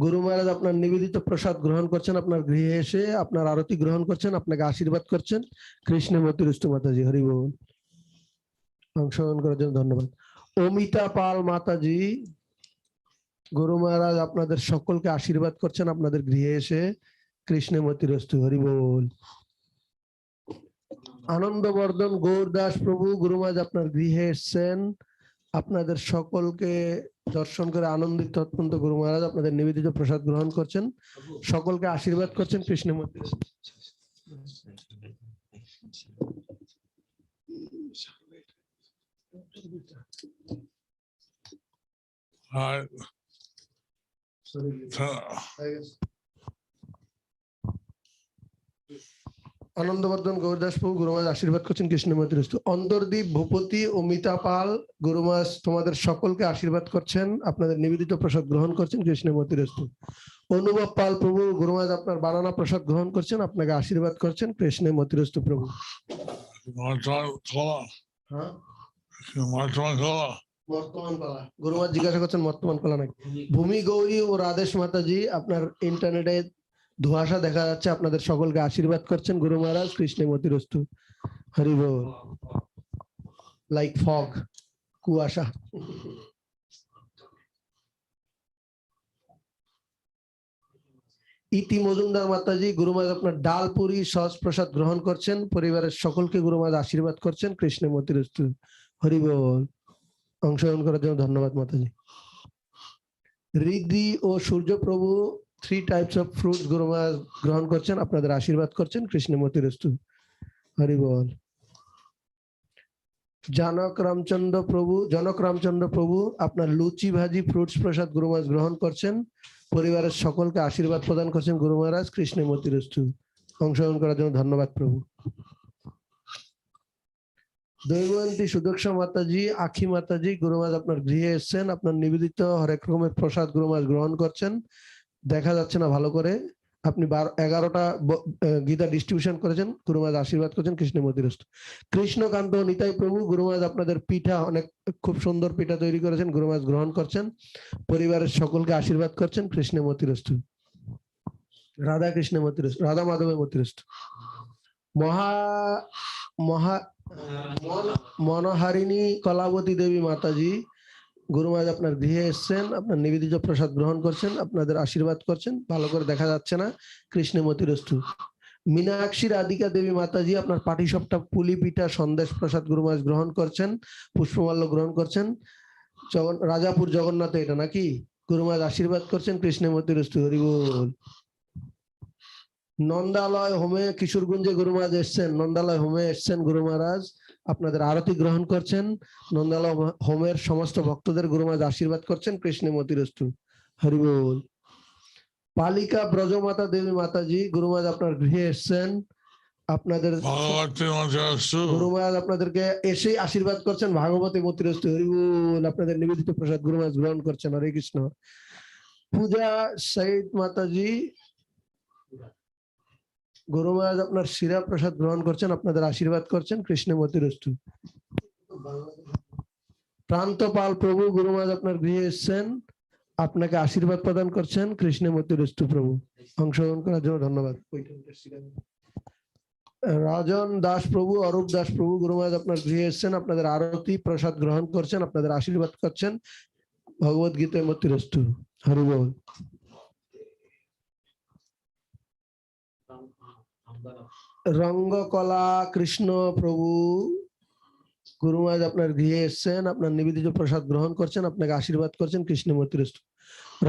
[SPEAKER 3] গুরু মহারাজ আপনার নিবেদিত প্রসাদ গ্রহণ করছেন, আপনার গৃহে এসে আপনার আরতি গ্রহণ করছেন, আপনাকে আশীর্বাদ করছেন। কৃষ্ণ মতিরস্তু মাতাজি। হরি বল। অংশগ্রহণ করার জন্য ধন্যবাদ। অমিতা পাল মাতাজি গুরু মহারাজ আপনাদের সকলকে আশীর্বাদ করছেন, আপনাদের গৃহে এসে। কৃষ্ণ মতিরস্তু। হরি বল। আনন্দবর্ধন গৌরদাস প্রভু গুরু মহারাজ আপনার গৃহে এসেছেন, আপনাদের সকলকে দর্শন করে আনন্দিত অত্যন্ত গুরু মহারাজ আপনাদের নিবেদিত প্রসাদ গ্রহণ করছেন, সকলকে আশীর্বাদ করছেন। কৃষ্ণ মতিরস্তু। আনন্দবর্ধন গৌরদাস প্রভু গুরু মহারাজ আশীর্বাদ করছেন। কৃষ্ণ মতিরস্তু। অন্তর্দীপ ভূপতি ও মিতা পাল গুরু মহারাজ তোমাদের সকলকে আশীর্বাদ করছেন, আপনাদের নিবেদিত প্রসাদ গ্রহণ করছেন। কৃষ্ণ মতিরস্তু। অনুভব পাল প্রভু গুরু মহারাজ আপনার বানানা প্রসাদ গ্রহণ করছেন, আপনাকে আশীর্বাদ করছেন। কৃষ্ণ মতিরস্তু প্রভু। হ্যাঁ, বর্তমান কলা গুরু মহারাজ জিজ্ঞাসা করছেন বর্তমান কলা নাকি। ভূমি গৌরী ও রাধেশ মাতাজি আপনার ইন্টারনেটে ধোঁয়াশা দেখা যাচ্ছে, আপনাদের সকলকে আশীর্বাদ করছেন গুরু মহারাজ। কৃষ্ণ মতিরস্তু। হরি বল। লাইক ফগ, কুয়াশা। ইতি মজুমদার মাতাজি গুরু মহারাজ আপনার ডাল পুরি সহজ প্রসাদ গ্রহণ করছেন, পরিবারের সকলকে গুরু মহারাজ আশীর্বাদ করছেন। কৃষ্ণ মতিরস্তু। হরি বল। অংশগ্রহণ করার জন্য ধন্যবাদ মাতাজি। ঋদ্ধি ও সূর্য প্রভু 3 টাইপস অফ ফ্রুটস গুরু মহারাজ গ্রহণ করছেন, আপনাদের আশীর্বাদ করছেন। কৃষ্ণ মতিরস্তু। হরি বল। জনক রামচন্দ্র প্রভু আপনার লুচি ভাজি ফ্রুটস প্রসাদ গুরু মহারাজ গ্রহণ করছেন, পরিবারের সকলকে আশীর্বাদ প্রদান করছেন গুরু মহারাজ। কৃষ্ণ মতিরস্তু। অংশগ্রহণ করার জন্য ধন্যবাদ প্রভু। দৈবন্তী সুদক্ষা মাতাজি আখি মাতাজি গুরু মহারাজ আপনার গৃহে এসেছেন, আপনার নিবেদিত হরেক রকমের প্রসাদ গুরু মহারাজ গ্রহণ করছেন, দেখা যাচ্ছে না ভালো করে। আপনি 11টা গীতা ডিস্ট্রিবিউশন করেছেন, গুরু মহারাজ আশীর্বাদ করেছেন। কৃষ্ণ মতিরস্তু। কৃষ্ণকান্ত নিতাই প্রভু গুরু মহারাজ আপনাদের পিঠা অনেক খুব সুন্দর পিঠা তৈরি করেছেন, গুরু মহারাজ গ্রহণ করছেন, পরিবারের সকলকে আশীর্বাদ করছেন। কৃষ্ণ মতিরস্তু। রাধা কৃষ্ণ মতিরস্তু। রাধা মাধবের মতিরস্তু। মনোহারিণী কলাবতী দেবী মাতাজি গুরু মহারাজ আপনার গৃহে এসেছেন, আপনার নিবেদিত প্রসাদ গ্রহণ করছেন, আপনাদের আশীর্বাদ করছেন, ভালো করে দেখা যাচ্ছে না। কৃষ্ণ মতিরস্তু। মীনাক্ষী রাধিকা দেবী মাতাজি আপনার পাটি সপ্তাহ পুলি পিঠা সন্দেশ প্রসাদ গুরু মহারাজ গ্রহণ করছেন, পুষ্পমাল্য গ্রহণ করছেন। রাজাপুর জগন্নাথে এটা নাকি, গুরু মহারাজ আশীর্বাদ করছেন। কৃষ্ণ মতিরস্তু। হরি বল। নন্দালয় হোমে কিশোরগঞ্জে গুরু মহারাজ এসছেন, নন্দালয় হোমে এসছেন গুরু মহারাজ, আপনাদের আরতি গ্রহণ করছেন। নন্দালয় হোমের সমস্ত ভক্তদের গুরু মহারাজ আশীর্বাদ করছেন। কৃষ্ণ মতিরস্তু। হরি বল। পালিকা ব্রজমাতা দেবী মাতাজি গুরু মহারাজ আপনার গৃহে এসেছেন, আপনাদের
[SPEAKER 1] Bhagavati Mantrastu.
[SPEAKER 3] গুরু মহারাজ আপনাদেরকে এসেই আশীর্বাদ করছেন। ভাগবতী মতিরস্তু হরি বল। আপনাদের নিবেদিত প্রসাদ গুরু মহারাজ গ্রহণ করছেন। হরে কৃষ্ণ। পূজা সৈয়দ মাতাজি গুরু মহারাজ আপনার শিরা প্রসাদ গ্রহণ করছেন, আপনাদের আশীর্বাদ করছেন। কৃষ্ণ মতিরস্তু। প্রান্তপাল প্রভু গুরু মহারাজ আপনার গৃহে এসেছেন, আপনাকে আশীর্বাদ প্রদান করছেন। কৃষ্ণ মতিরস্তু প্রভু। অংশগ্রহণ করার জন্য ধন্যবাদ। রাজন দাস প্রভু, অরূপ দাস প্রভু গুরু মহারাজ আপনার গৃহে এসেছেন, আপনাদের আরতি প্রসাদ গ্রহণ করছেন, আপনাদের আশীর্বাদ করছেন। ভগবত গীতায় মতিরস্তু। হরি বল। রঙ্গকলা কৃষ্ণ প্রভু গুরু মহারাজ আপনার গৃহে এসেছেন, আপনার নিবেদিত প্রসাদ গ্রহণ করছেন, আপনাকে আশীর্বাদ করছেন। কৃষ্ণ মতিরস্তু।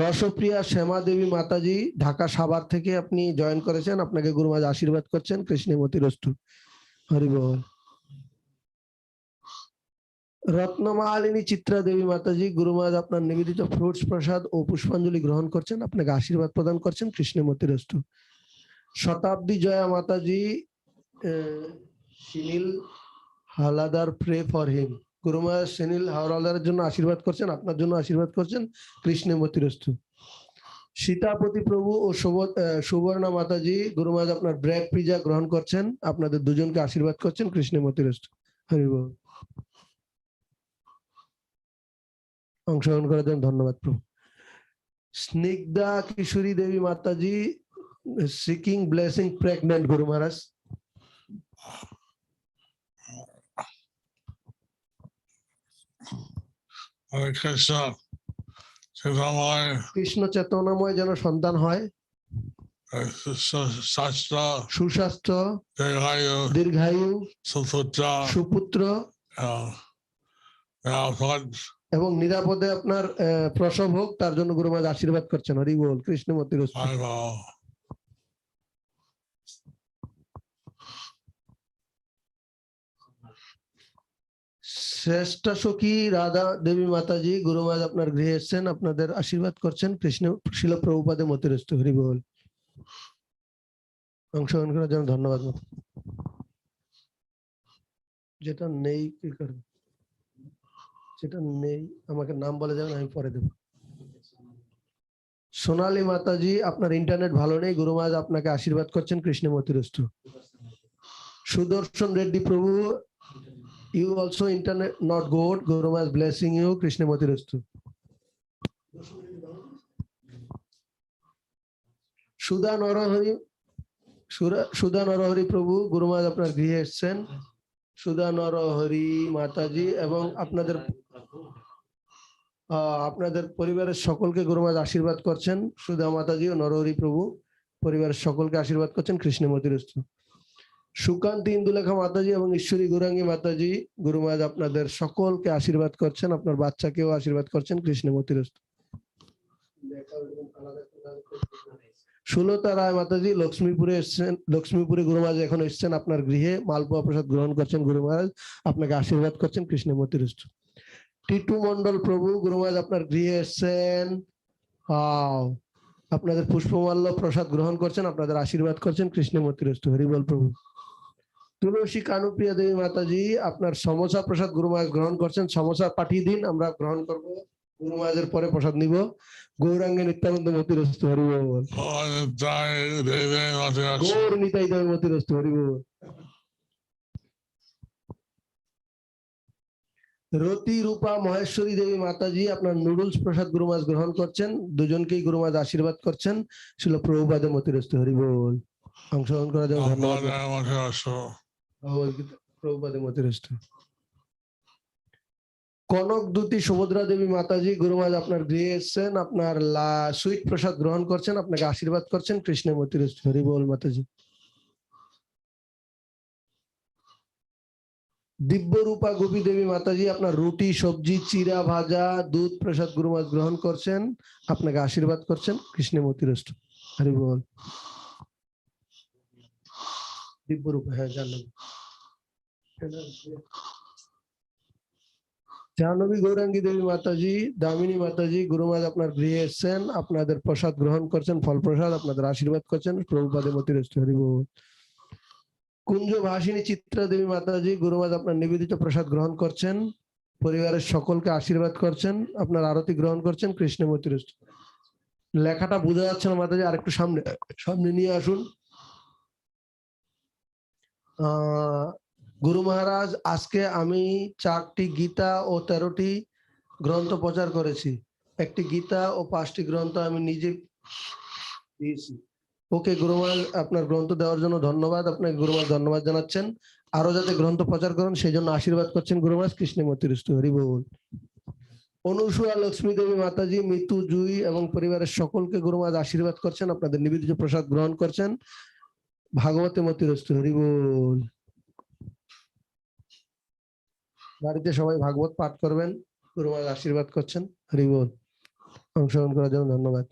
[SPEAKER 3] রসপ্রিয়া শ্যামা দেবী মাতাজি ঢাকা সাভার থেকে আপনি জয়েন করেছেন, আপনাকে গুরু মহারাজ আশীর্বাদ করছেন। কৃষ্ণ মতিরস্তু। হরি বল। রত্নমালিনী চিত্রা দেবী মাতাজি গুরু মহারাজ আপনার নিবেদিত ফ্রুটস প্রসাদ ও পুষ্পাঞ্জলি গ্রহণ করছেন, আপনাকে আশীর্বাদ প্রদান করছেন। Krishna মতিরস্তু। Shatabdi Jaya Mataji Sunil Howlader pray for him Guru Maharaj Sunil হাওলাদারের জন্য আশীর্বাদ করছেন, আপনার জন্য আশীর্বাদ করছেন। কৃষ্ণ মতিরস্তু। সীতাপতি প্রভু ও সুবর্ণা মাতাজি গুরু মহারাজ আপনার ব্রেড পিজা গ্রহণ করছেন, আপনাদের দুজনকে আশীর্বাদ করছেন। কৃষ্ণ মতিরস্তু। হরি বল। অংশগ্রহণ করার জন্য ধন্যবাদ প্রভু। স্নিগ্ধা কিশোরী দেবী মাতাজি সিকিং ব্লেসিং প্রেগনেন্ট গুরু মহারাজ।
[SPEAKER 1] Hare Krishna. Chaitanya.
[SPEAKER 3] কৃষ্ণ চেতনাময় যেন সন্তান হয়,
[SPEAKER 1] Shastra.
[SPEAKER 3] সুস্বাস্থ্য,
[SPEAKER 1] Dikhayu.
[SPEAKER 3] দীর্ঘায়ু,
[SPEAKER 1] Suputra.
[SPEAKER 3] সুপুত্র এবং নিরাপদে আপনার প্রসব হোক, তার জন্য গুরু মহারাজ আশীর্বাদ করছেন। হরি বল। কৃষ্ণ মতিরস্তু। শ্রেষ্ঠ সখী রাধা দেবী মাতাজি গুরু মহারাজ আপনার গৃহে এসেছেন, আপনাদের আশীর্বাদ করছেন। কৃষ্ণ শিল প্রভুপাদে মতিরস্তু। হরি বল। অংশগ্রহণ করার জন্য ধন্যবাদ। যেটা নেই কি করবে, যেটা নেই আমাকে নাম বলে যাবেন, আমি পরে দেব। সোনালী মাতাজি আপনার ইন্টারনেট ভালো নেই, গুরু মহারাজ আপনাকে আশীর্বাদ করছেন। কৃষ্ণ মতিরস্তু। সুদর্শন রেড্ডি প্রভু you also internet not good, Guru Maharaj blessing you. Krishna Matirustu. সুধা নরহরি প্রভু গুরু মহারাজ আপনার গৃহে এসেছেন, সুধা নরহরি মাতাজি এবং আপনাদের পরিবারের সকলকে গুরু মহারাজ আশীর্বাদ করছেন। সুধা মাতাজি ও নরহরি প্রভু পরিবারের সকলকে আশীর্বাদ করছেন। কৃষ্ণ মতিরস্তু। সুকান্তি ইন্দুলেখা মাতাজি এবং ঈশ্বরী গৌরাঙ্গী মাতাজি গুরু মহারাজ আপনাদের সকলকে আশীর্বাদ করছেন, আপনার বাচ্চাকেও আশীর্বাদ করছেন। কৃষ্ণ মতিরস্তু। সুলতা রায় মাতাজি লক্ষ্মীপুরে এসেছেন, লক্ষ্মীপুরে গুরু মহারাজ এখন এসেছেন আপনার গৃহে, মালপোয়া প্রসাদ গ্রহণ করছেন। গুরু মহারাজ আপনাকে আশীর্বাদ করছেন। কৃষ্ণ মতিরস্তু। টিটু মন্ডল প্রভু গুরু মহারাজ আপনার গৃহে এসেছেন, আপনাদের পুষ্পমাল্য প্রসাদ গ্রহণ করছেন, আপনাদের আশীর্বাদ করছেন। কৃষ্ণ মতিরস্তু। হরি বল প্রভু। তুলসী কানুপ্রিয়া দেবী মাতাজি আপনার সমোসা প্রসাদ গুরু মহারাজ গ্রহণ করছেন, সমোসা পাঠিয়ে দিন, আমরা গ্রহণ করবো। গুরু মহারাজের পরে প্রসাদ নিব। গৌরাঙ্গে নিত্যানন্দ মতিরস্তু। হরি বল। গৌর নিতাই দেবী মতিরস্তু। হরি বল। রতি রূপা মহেশ্বরী দেবী মাতাজি আপনার নুডলস প্রসাদ গুরু মহারাজ গ্রহণ করছেন, দুজনকেই গুরু মহারাজ আশীর্বাদ করছেন। ছিল প্রভুপাদে মতিরস্তু। হরি বল। অংশগ্রহণ করার জন্য ধন্যবাদ। প্রভুপাদে মতিরস্তু। কনক দূতি সুভদ্রা দেবী মাতাজি গুরু মহারাজ আপনার গৃহে এসেছেন, আপনার সুইট প্রসাদ গ্রহণ করছেন, আপনাকে আশীর্বাদ করছেন। কৃষ্ণ মতিরস্তু। হরি বল মাতাজি। দিব্যরূপা গোপী দেবী মাতাজি আপনার রুটি সবজি চিরা ভাজা দুধ প্রসাদ গুরু মহারাজ গ্রহণ করছেন, আপনাকে আশীর্বাদ করছেন। কৃষ্ণ মতিরস্তু। হরি বল। দিব্যরূপা, হ্যাঁ জানলাম। জাহ্নবী গৌরাঙ্গী দেবী মাতাজি, দামিনী মাতাজি, গুরুমাজ আপনার গৃহে এসেছেন, আপনাদের প্রসাদ গ্রহণ করছেন, ফল প্রসাদ, আপনাদের আশীর্বাদ করছেন, প্রভুপাদে মতিরস্তু হরি বল। কুঞ্জ ভাসিনী চিত্রা দেবী মাতাজি, গুরুমাজ আপনার নিবেদিত প্রসাদ গ্রহণ করছেন, পরিবারের সকলকে আশীর্বাদ করছেন, আপনার আরতি গ্রহণ করছেন, কৃষ্ণ মতিরস্তু। লেখাটা বোঝা যাচ্ছে না মাতাজি, আরেকটু সামনে সামনে নিয়ে আসুন। গুরু মহারাজ, আজকে আমি 4টি গীতা ও 13টি গ্রন্থ প্রচার করেছি। একটি গীতা ও 5টি গ্রন্থ আমি নিজে দিয়েছি। ওকে গুরু মহারাজ, আপনার গ্রন্থ দেওয়ার জন্য ধন্যবাদ। আপনাকে গুরু মহারাজ ধন্যবাদ জানাচ্ছেন। আরো যাতে গ্রন্থ প্রচার করেন সেই জন্য আশীর্বাদ করছেন গুরু মহারাজ। কৃষ্ণ মতিরস্তু হরি বল। অনুসূয়া লক্ষ্মী দেবী মাতাজি, মিতু, জুই এবং পরিবারের সকলকে গুরু মহারাজ আশীর্বাদ করছেন, আপনাদের নিবেদিত প্রসাদ গ্রহণ করছেন, ভাগবতে মতিরস্তু হরি বল। বাড়িতে সবাই ভাগবত পাঠ করবেন, গুরু মহারাজ আশীর্বাদ করছেন, হরি বল। অংশগ্রহণ করার জন্য ধন্যবাদ।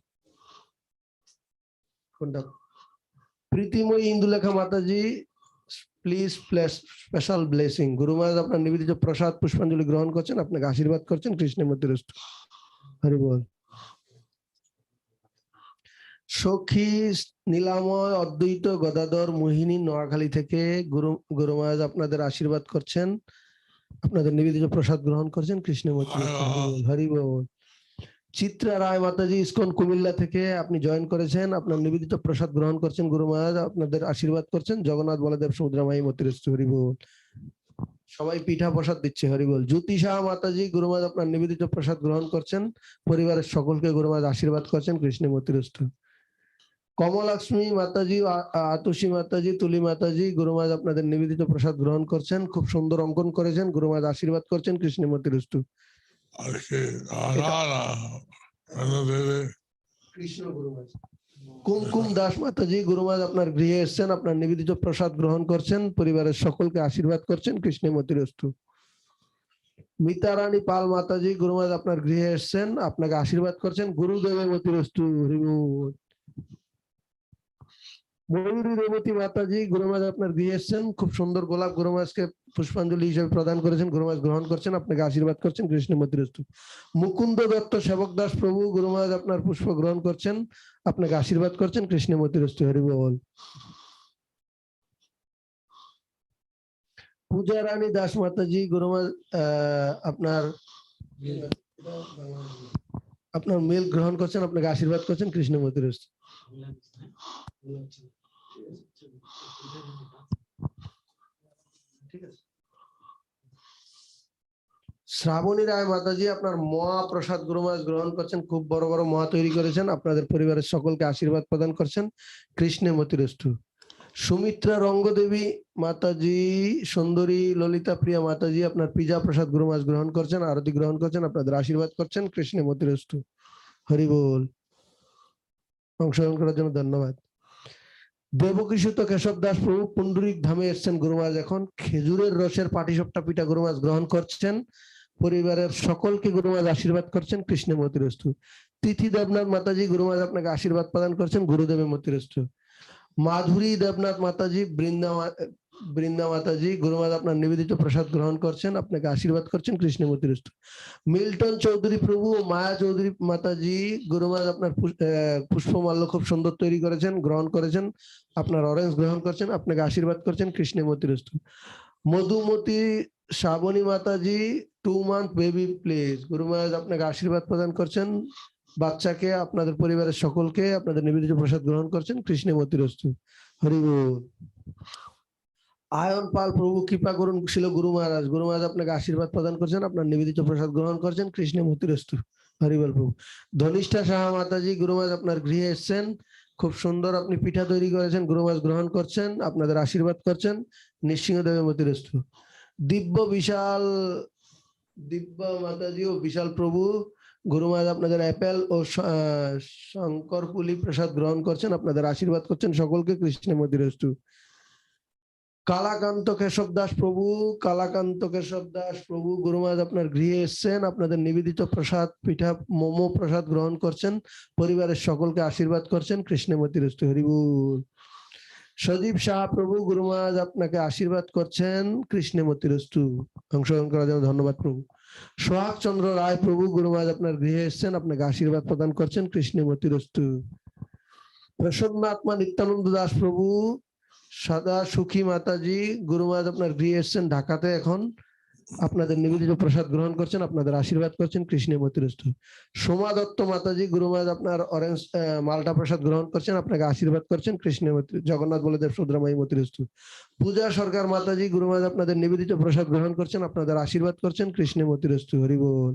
[SPEAKER 3] প্রীতিময়ী ইন্দুলেখা মাতাজি, প্লিজ স্পেশাল ব্লেসিং। গুরু মহারাজ আপনার নিবেদিত প্রসাদ পুষ্পাঞ্জলি গ্রহণ করছেন, আপনাকে আশীর্বাদ করছেন, কৃষ্ণের মতিরস্তু হরি বল। সখী নীলাময় অদ্বৈত গদাধর মোহিনী নোয়াখালী থেকে গুরু মহারাজ আপনাদের আশীর্বাদ করছেন, আপনাদের নিবেদিত প্রসাদ গ্রহণ করছেন, কৃষ্ণের মতিরস্তু হরি বল। চিত্রা রায় মাতাজি, ইসকন কুমিল্লা থেকে আপনি জয়েন করেছেন, আপনার নিবেদিত প্রসাদ গ্রহণ করছেন, গুরু মহারাজ আপনাদের আশীর্বাদ করছেন, জগন্নাথ বলদেব সুভদ্রামাই মতিরস্তু হরি বল। সবাই পিঠা প্রসাদ দিচ্ছে, হরি বল। জ্যোতি শাহ মাতাজি, গুরু মহারাজ আপনার নিবেদিত প্রসাদ গ্রহণ করছেন, পরিবারের সকলকে গুরু মহারাজ আশীর্বাদ করছেন, কৃষ্ণ মতিরস্তু। কমলাক্ষ্মী মাতাজি, আতুষী মাতাজি, তুলি মাতাজি, গুরু মহারাজ আপনাদের নিবেদিত প্রসাদ গ্রহণ করছেন, খুব সুন্দর অঙ্কন করেছেন, গুরু মহারাজ আশীর্বাদ করছেন, কৃষ্ণ মতিরস্তু। কৃষ্ণ গুরু মহারাজ। কুমকুম দাস মাতাজি, গুরু মহারাজ আপনার গৃহে এসেছেন, আপনার নিবেদিত প্রসাদ গ্রহণ করছেন, পরিবারের সকলকে আশীর্বাদ করছেন, কৃষ্ণ মতিরস্তু। মিতা রানী পাল মাতাজি, গুরু মহারাজ আপনার গৃহে এসেছেন, আপনাকে আশীর্বাদ করছেন, গুরুদেবের মতিরস্তু হরি বল। ময়ূরী রেবতী মাতাজি, গুরু মহারাজ আপনার গৃহে এসেছেন, খুব সুন্দর গোলাপ গুরু মহারাজকে পুষ্পাঞ্জলি হিসেবে প্রদান করেছেন, গুরু মহারাজ গ্রহণ করছেন, আপনাকে আশীর্বাদ করছেন, কৃষ্ণ মতিরস্তু। মুকুন্দ দত্ত সেবক দাস প্রভু, গুরু মহারাজ আপনার পুষ্প গ্রহণ করছেন, আপনাকে আশীর্বাদ করছেন, কৃষ্ণ মতিরস্তু হরি বল। পূজা রানী দাস মাতাজি, গুরু মহারাজ আপনার মেল গ্রহণ করছেন, আপনাকে আশীর্বাদ করছেন, কৃষ্ণ মতিরস্তু। শ্রাবণী রায় মাতাজি, আপনার মহা প্রসাদ গুরু মহারাজ গ্রহণ করছেন, খুব বড় বড় মহা তৈরি করেছেন, আপনাদের পরিবারের সকলকে আশীর্বাদ প্রদান করছেন, কৃষ্ণে মতিরস্তু। সুমিত্রা রঙ্গদেবী মাতাজি, সুন্দরী ললিতা প্রিয়া মাতাজি, আপনার পিজা প্রসাদ গুরু মহারাজ গ্রহণ করছেন, আরতি গ্রহণ করছেন, আপনাদের আশীর্বাদ করছেন, কৃষ্ণে মতিরস্তু হরি বল। অংশগ্রহণ করার জন্য ধন্যবাদ। দেবকীসুত কেশব দাস প্রভু পুণ্ডরিক ধামে এসছেন, গুরু মহারাজ এখন খেজুরের রসের পাটিসাপটা পিঠা গুরু মহারাজ গ্রহণ করছেন, পরিবারের সকলকে গুরু মহারাজ আশীর্বাদ করছেন, কৃষ্ণ মতিরস্তু। তিথি দেবনাথ মাতাজি, গুরু মহারাজ আপনাকে আশীর্বাদ প্রদান করছেন, গুরুদেবের মতিরস্তু। মাধুরী দেবনাথ মাতাজি, বৃন্দা মাতাজি, গুরু মহারাজ আপনার নিবেদিত প্রসাদ গ্রহণ করছেন, আপনাকে আশীর্বাদ করছেন, কৃষ্ণ মতিরস্তু। মিল্টন চৌধুরী প্রভু, মায়া চৌধুরী মাতাজি, গুরু মহারাজ আপনার পুষ্পমাল্য খুব সুন্দর তৈরি করেছেন, গ্রহণ করেছেন, আপনার অরেঞ্জ গ্রহণ করছেন, আপনাকে আশীর্বাদ করছেন, কৃষ্ণ মতিরস্তু। মধুমতি শ্রাবণী মাতাজি, 2 month বেবি প্লিজ, গুরু মহারাজ আপনাকে আশীর্বাদ প্রদান করছেন, বাচ্চাকে, আপনাদের পরিবারের সকলকে আপনাদের নিবেদিত প্রসাদ গ্রহণ করছেন, কৃষ্ণ মতিরস্তু হরি বল। আয়ন পাল প্রভু, কৃপা করুন ছিল গুরু মহারাজ, গুরু মহারাজ আপনাকে আশীর্বাদ প্রদান করছেন, আপনার নিবেদিত প্রসাদ গ্রহণ করছেন, কৃষ্ণ মতিরস্তু হরি বল প্রভু। ধনিষ্ঠা সাহা মাতাজি, গুরু মহারাজ আপনার গৃহে এসেছেন, খুব সুন্দর আপনি পিঠা তৈরি করেছেন, গুরু মহারাজ গ্রহণ করছেন, আপনাদের আশীর্বাদ করছেন, নৃসিংহদেবের মতিরস্তু। দিব্য মাতাজি ও বিশাল প্রভু, গুরু মহারাজ আপনাদের অ্যাপেল ও শঙ্করপুলি প্রসাদ গ্রহণ করছেন, আপনাদের আশীর্বাদ করছেন সকলকে, কৃষ্ণ মতিরস্তু। কালাকান্ত কেশব দাস প্রভু, গুরু মহারাজ আপনার গৃহে এসেছেন, আপনাদের নিবেদিত প্রসাদ পিঠা মোমো প্রসাদ গ্রহণ করছেন, পরিবারের সকলকে আশীর্বাদ করছেন, কৃষ্ণ মতিরস্তু হরি বল। সজীব শাহ প্রভু গুরু মহারাজ আপনাকে আশীর্বাদ করছেন, কৃষ্ণে মতিরস্তু। অংশগ্রহণ করার জন্য ধন্যবাদ প্রভু। সোহাগ চন্দ্র রায় প্রভু গুরু মহারাজ আপনার গৃহে এসেছেন, আপনাকে আশীর্বাদ প্রদান করছেন, কৃষ্ণে মতিরস্তু। প্রসন্ন আত্মা নিত্যানন্দ দাস প্রভু সদা সুখী মাতাজি গুরু মহারাজ আপনার গৃহে এসেছেন ঢাকাতে, এখন আপনাদের নিবেদিত প্রসাদ গ্রহণ করছেন, আপনাদের আশীর্বাদ করছেন, কৃষ্ণে মতিরস্তু। সোমা দত্ত মাতাজি গুরু মহারাজ আপনার অরেঞ্জ মালটা প্রসাদ গ্রহণ করছেন, আপনাকে আশীর্বাদ করছেন, কৃষ্ণে মতি। জগন্নাথ বলদেব সুদ্রামাই মতিরস্তু। পূজা সরকার মাতাজি গুরু মহারাজ আপনাদের নিবেদিত প্রসাদ গ্রহণ করছেন, আপনাদের আশীর্বাদ করছেন, কৃষ্ণে মতিরস্তু। হরি বল।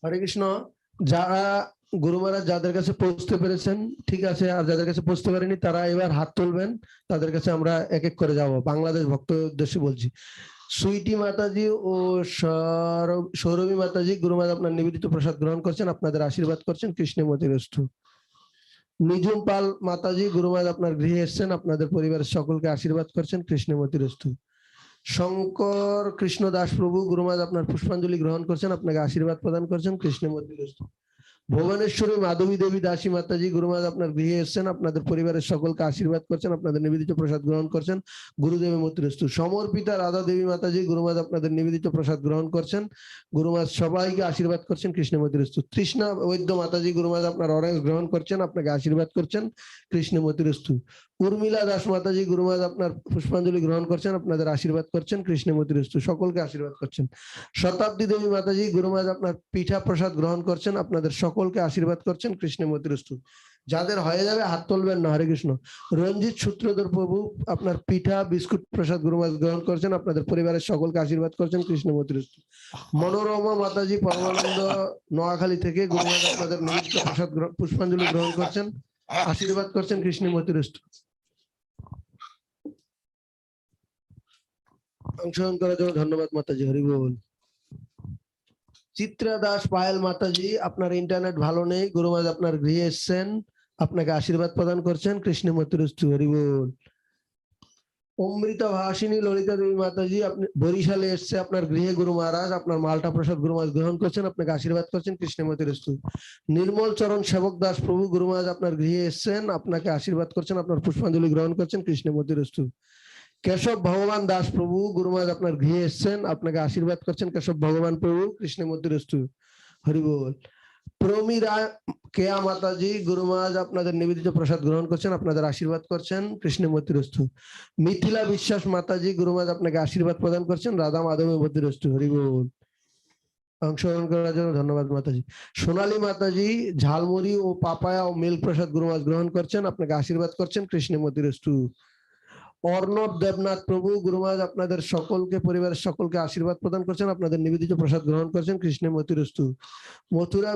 [SPEAKER 3] হরে কৃষ্ণ। যারা গুরু মহারাজ যাদের কাছে পৌঁছতে পেরেছেন ঠিক আছে, আর যাদের কাছে পৌঁছতে পারেনি তারা এবার হাত তুলবেন, তাদের কাছে আমরা এক এক করে যাব। বাংলাদেশ ভক্ত উদ্দেশ্যে বলছি। সুইটি মাতাজি ও সৌরভী মাতাজি গুরু মহারাজ আপনার নিবেদিত প্রসাদ গ্রহণ করছেন, আপনাদের আশীর্বাদ করছেন, কৃষ্ণে মতিরস্তু। নিজুম পাল মাতাজি গুরু মহারাজ আপনার গৃহে এসেছেন, আপনাদের পরিবারের সকলকে আশীর্বাদ করছেন, কৃষ্ণে মতিরস্তু। শঙ্কর কৃষ্ণ দাস প্রভু গুরু মহারাজ আপনার পুষ্পাঞ্জলি গ্রহণ করছেন, আপনাকে আশীর্বাদ প্রদান করছেন, কৃষ্ণে মতিরস্তু। ভুবনেশ্বরী মাধবী দেবী দাসী মাতাজি গুরু মহারাজ আপনার গৃহে এসেছেন, আপনাদের পরিবারের সকলকে আশীর্বাদ করছেন, আপনাদের নিবেদিত প্রসাদ গ্রহণ করছেন, গুরুদেবের মতিরস্তু। সমর্পিতা রাধা দেবী মাতাজি গুরু মহারাজ আপনাদের নিবেদিত প্রসাদ গ্রহণ করছেন, গুরু মহারাজ সবাইকে আশীর্বাদ করছেন, কৃষ্ণ মতিরস্তু। তৃষ্ণা বৈদ্য মাতাজি গুরু মহারাজ আপনার অরেঞ্জ গ্রহণ করছেন, আপনাকে আশীর্বাদ করছেন, কৃষ্ণ মতিরস্তু। উর্মিলা দাস মাতাজি গুরু মহারাজ আপনার পুষ্পাঞ্জলি গ্রহণ করছেন, আপনাদের আশীর্বাদ করছেন, কৃষ্ণ মতিরস্তু। সকলকে আশীর্বাদ করছেন। শতাব্দী দেবী মাতাজি গুরু মহারাজ আপনার পিঠা প্রসাদ গ্রহণ করছেন, আপনাদের সকলকে আশীর্বাদ করছেন, কৃষ্ণ মতিরস্তু। যাদের হয়ে যাবে হাত তুলবেন না। হরে কৃষ্ণ। রঞ্জিত সূত্রধর প্রভু আপনার পিঠা বিস্কুট প্রসাদ গুরু মহারাজ গ্রহণ করছেন, আপনাদের পরিবারের সকলকে আশীর্বাদ করছেন, কৃষ্ণ মতিরস্তু। মনোরমা মাতাজি পরমানন্দ নোয়াখালী থেকে গুরু মহারাজ আপনাদের নিবেদিত প্রসাদ পুষ্পাঞ্জলি গ্রহণ করছেন, আশীর্বাদ করছেন, কৃষ্ণ মতিরস্তু। অংশগ্রহণ করার জন্য ধন্যবাদ মাতাজি। হরি বল। চিত্রা দাস পায়েল মাতাজি আপনার ইন্টারনেট ভালো নেই, গুরু মহারাজ আপনার গৃহে এসেছেন, আপনাকে আশীর্বাদ প্রদান করছেন, কৃষ্ণ মতিরস্তু। হরি বল। অমৃতা ভাসিনী ললিতা দেবী মাতাজি আপনি বরিশালে এসছে আপনার গৃহে গুরু মহারাজ আপনার মালটা প্রসাদ গুরু মহারাজ গ্রহণ করছেন, আপনাকে আশীর্বাদ করছেন, কৃষ্ণ মতিরস্তু। নির্মল চরণ সেবক দাস প্রভু গুরু মহারাজ আপনার গৃহে এসছেন, আপনাকে আশীর্বাদ করছেন, আপনার পুষ্পাঞ্জলি গ্রহণ করছেন, কৃষ্ণ মতিরস্তু। কেশব ভগবান দাস প্রভু গুরু মহারাজ আপনার গৃহে এসছেন, আপনাকে আশীর্বাদ করছেন, কেশব ভগবান প্রভু, কৃষ্ণ মতিরস্তু। হরি বল। প্রমীরা কেয়া মাতাজি গুরু মহারাজ আপনাদের নিবেদিত প্রসাদ গ্রহণ করছেন, আপনাদের আশীর্বাদ করছেন, কৃষ্ণ মতিরস্তু। মিথিলা বিশ্বাস মাতাজি গুরু মহারাজ আপনাকে আশীর্বাদ প্রদান করছেন, রাধা মাধব মতিরস্তু। হরি বল। অংশগ্রহণ করার জন্য ধন্যবাদ মাতাজি। সোনালী মাতাজি ঝালমুড়ি ও পাপায়া ও মিল্ক প্রসাদ গুরু মহারাজ গ্রহণ করছেন, আপনাকে আশীর্বাদ করছেন, কৃষ্ণ মতিরস্তু। অর্ণব দেবনাথ প্রভু গুরু মহারাজ আপনাদের সকলকে পরিবারের সকলকে আশীর্বাদ প্রদান করছেন, আপনাদের নিবেদিত প্রসাদ গ্রহণ করছেন, কৃষ্ণ মতিরস্তু। মথুরা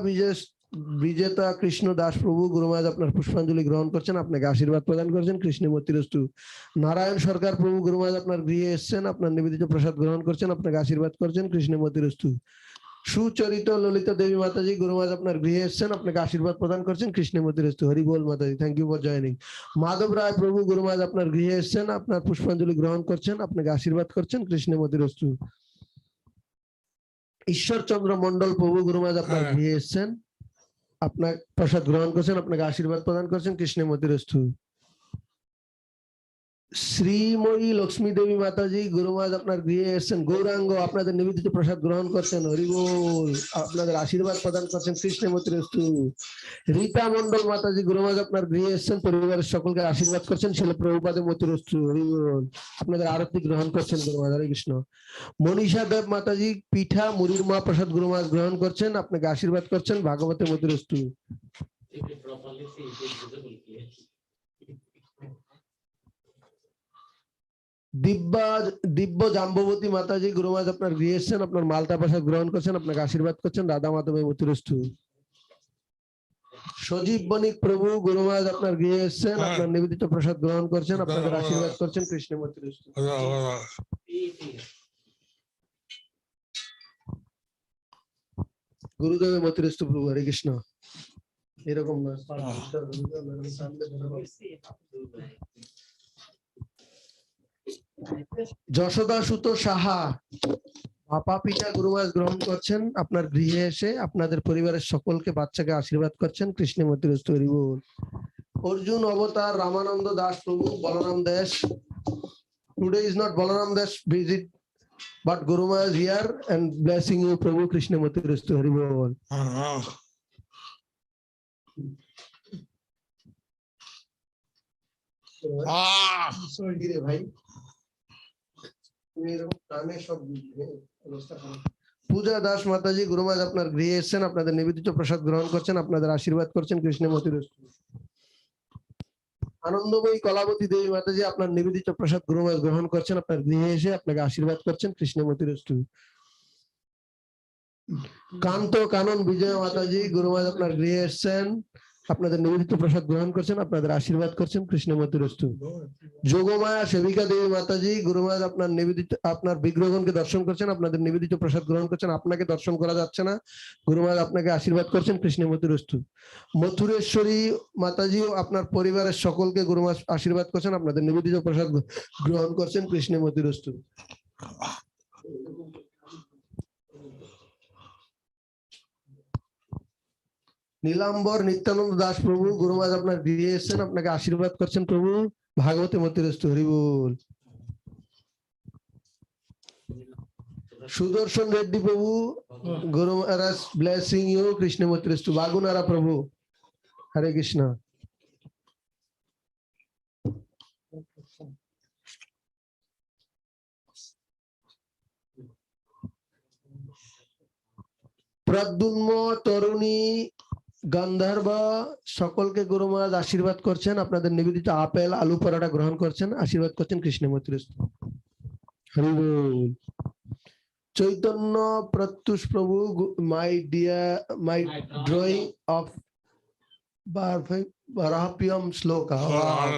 [SPEAKER 3] বিজেতা কৃষ্ণ দাস প্রভু গুরু মহারাজ আপনার পুষ্পাঞ্জলি গ্রহণ করছেন, আপনাকে আশীর্বাদ প্রদান করছেন, কৃষ্ণ মতিরস্তু। নারায়ণ সরকার প্রভু গুরু মহারাজ আপনার গৃহে এসেছেন, আপনার নিবেদিত প্রসাদ গ্রহণ করছেন, আপনাকে আশীর্বাদ করছেন, কৃষ্ণ মতিরস্তু। সুচরিত ললিতা দেবী মাতাজি গুরু মহারাজ আপনার গৃহে এসেছেন, আপনাকে আশীর্বাদ প্রদান করছেন, কৃষ্ণ মতিরস্তু। হরি বল Mataji. Thank you for joining. Madhab Roy Prabhu Guru মহারাজ আপনার গৃহে এসেছেন, আপনার পুষ্পাঞ্জলি গ্রহণ করছেন, আপনাকে আশীর্বাদ করছেন, কৃষ্ণ মতিরস্তু। ঈশ্বরচন্দ্র মন্ডল প্রভু গুরু মহারাজ আপনার গৃহে এসেছেন, আপনার প্রসাদ গ্রহণ করছেন, আপনাকে আশীর্বাদ প্রদান করছেন, কৃষ্ণ মতিরস্তু। শ্রীময়ী লক্ষ্মী দেবী মাতাজি গুরু মহারাজ আপনার গৃহে এসেছেন, গৌরাঙ্গ আপনাদের নিবেদিত প্রসাদ গ্রহণ করছেন, হরি বল, আপনাদের আশীর্বাদ প্রদান করছেন, কৃষ্ণ মতিরস্তু। রীতা মন্ডল মাতাজি গুরু মহারাজ আপনার গৃহে এসেছেন, পরিবারের সকলকে আশীর্বাদ করছেন, শিল প্রভুপাদে মতিরস্তু। হরি বল, আপনাদের আরতি গ্রহণ করছেন গুরু মহারাজ। হরে কৃষ্ণ। মনীষা দেব মাতাজি পিঠা মুড়ির মহাপ্রসাদ গুরু মহারাজ গ্রহণ করছেন, আপনাকে আশীর্বাদ করছেন, ভাগবতে মতিরস্তু। দিব্য জাম্ববতী মাতাজি গুরু মহারাজ আপনার গৃহে এসেছেন, আপনার মালটা প্রসাদ গ্রহণ করছেন, আপনাকে আশীর্বাদ করছেন, রাধা মাধবের মতিরস্তু। সজীব বণিক প্রভু গুরু মহারাজ আপনার গৃহে এসেছেন, আপনার নিবেদিত প্রসাদ গ্রহণ করছেন, আপনাদের আশীর্বাদ করছেন, কৃষ্ণ মতিরস্তু। গুরুদেবের মতিরস্তু প্রভু। হরে কৃষ্ণ। এরকম না যশোদা সুত সাহা আপা পিতা গুরুমাজ গ্রহণ করছেন আপনার গৃহে এসে আপনাদের পরিবারের সকলকে বাচ্চাকে আশীর্বাদ করছেন কৃষ্ণমূর্তির হরি বল। অর্জুন অবতার রামানন্দ দাস প্রভু Balaram Das, today is not Balaram Das visit but Guruma is here and blessing you Prabhu Krishnamurti Rastu Hari Bol. Sorry রে ভাই, তুমি এরকম কানে সব অবস্থা খারাপ। পূজা দাস মাতাজি গুরুমাজ আপনার গৃহে এসেছেন, আপনাদের নিবেদিত প্রসাদ গ্রহণ করছেন, আপনাদের আশীর্বাদ করছেন কৃষ্ণমূর্তি রস্তু। আনন্দময়ী কলাবতী দেবী মাতাজি আপনার নিবেদিত প্রসাদ গুরুমাজ গ্রহণ করছেন, আপনার গৃহে এসে আপনাকে আশীর্বাদ করছেন কৃষ্ণমূর্তি রস্তু। কান্ত কানন বিজয় মাতাজি গুরুমাজ আপনার গৃহে এসেছেন, আপনাদের নিবেদিত প্রসাদ গ্রহণ করছেন, আপনাদের আশীর্বাদ করছেন কৃষ্ণমূর্তি রস্তু। যোগমায়া সেবিকা দেবী মাতাজি গুরুমাজ আপনার নিবেদিত আপনার বিগ্রহগণকে দর্শন করছেন, আপনাদের নিবেদিত প্রসাদ গ্রহণ করছেন, আপনাকে দর্শন করা যাচ্ছে না, গুরুমাজ আপনাকে আশীর্বাদ করছেন কৃষ্ণমূর্তি রস্তু। মথুরেশ্বরী মাতাজি আপনার পরিবারের সকলকে গুরুমাজ আশীর্বাদ করছেন, আপনাদের নিবেদিত প্রসাদ গ্রহণ করছেন কৃষ্ণমূর্তি রস্তু। নীলাম্বর নিত্যানন্দ দাস প্রভু গুরুমাজ আপনার গৃহে এসেছেন, আপনাকে আশীর্বাদ করছেন প্রভু ভাগবতী মতিরস্তু হরি বল। সুদর্শন রেড্ডি প্রভু গুরুমাজ ব্লেসিং ইউ কৃষ্ণমূর্তি রস্তু। বাগুনারা প্রভু হরে কৃষ্ণ। প্রদ্যুম্ন তরুণী গান্ধার্ব সকলকে গুরুমাজ আশীর্বাদ করছেন, আপনাদের নিবেদিত আপেল আলু পরোটা গ্রহণ করছেন, আশীর্বাদ করছেন কৃষ্ণমূর্তি রস্তু হরি বল। Chaitanya Pratyush Prabhu my drawing of Varaham shloka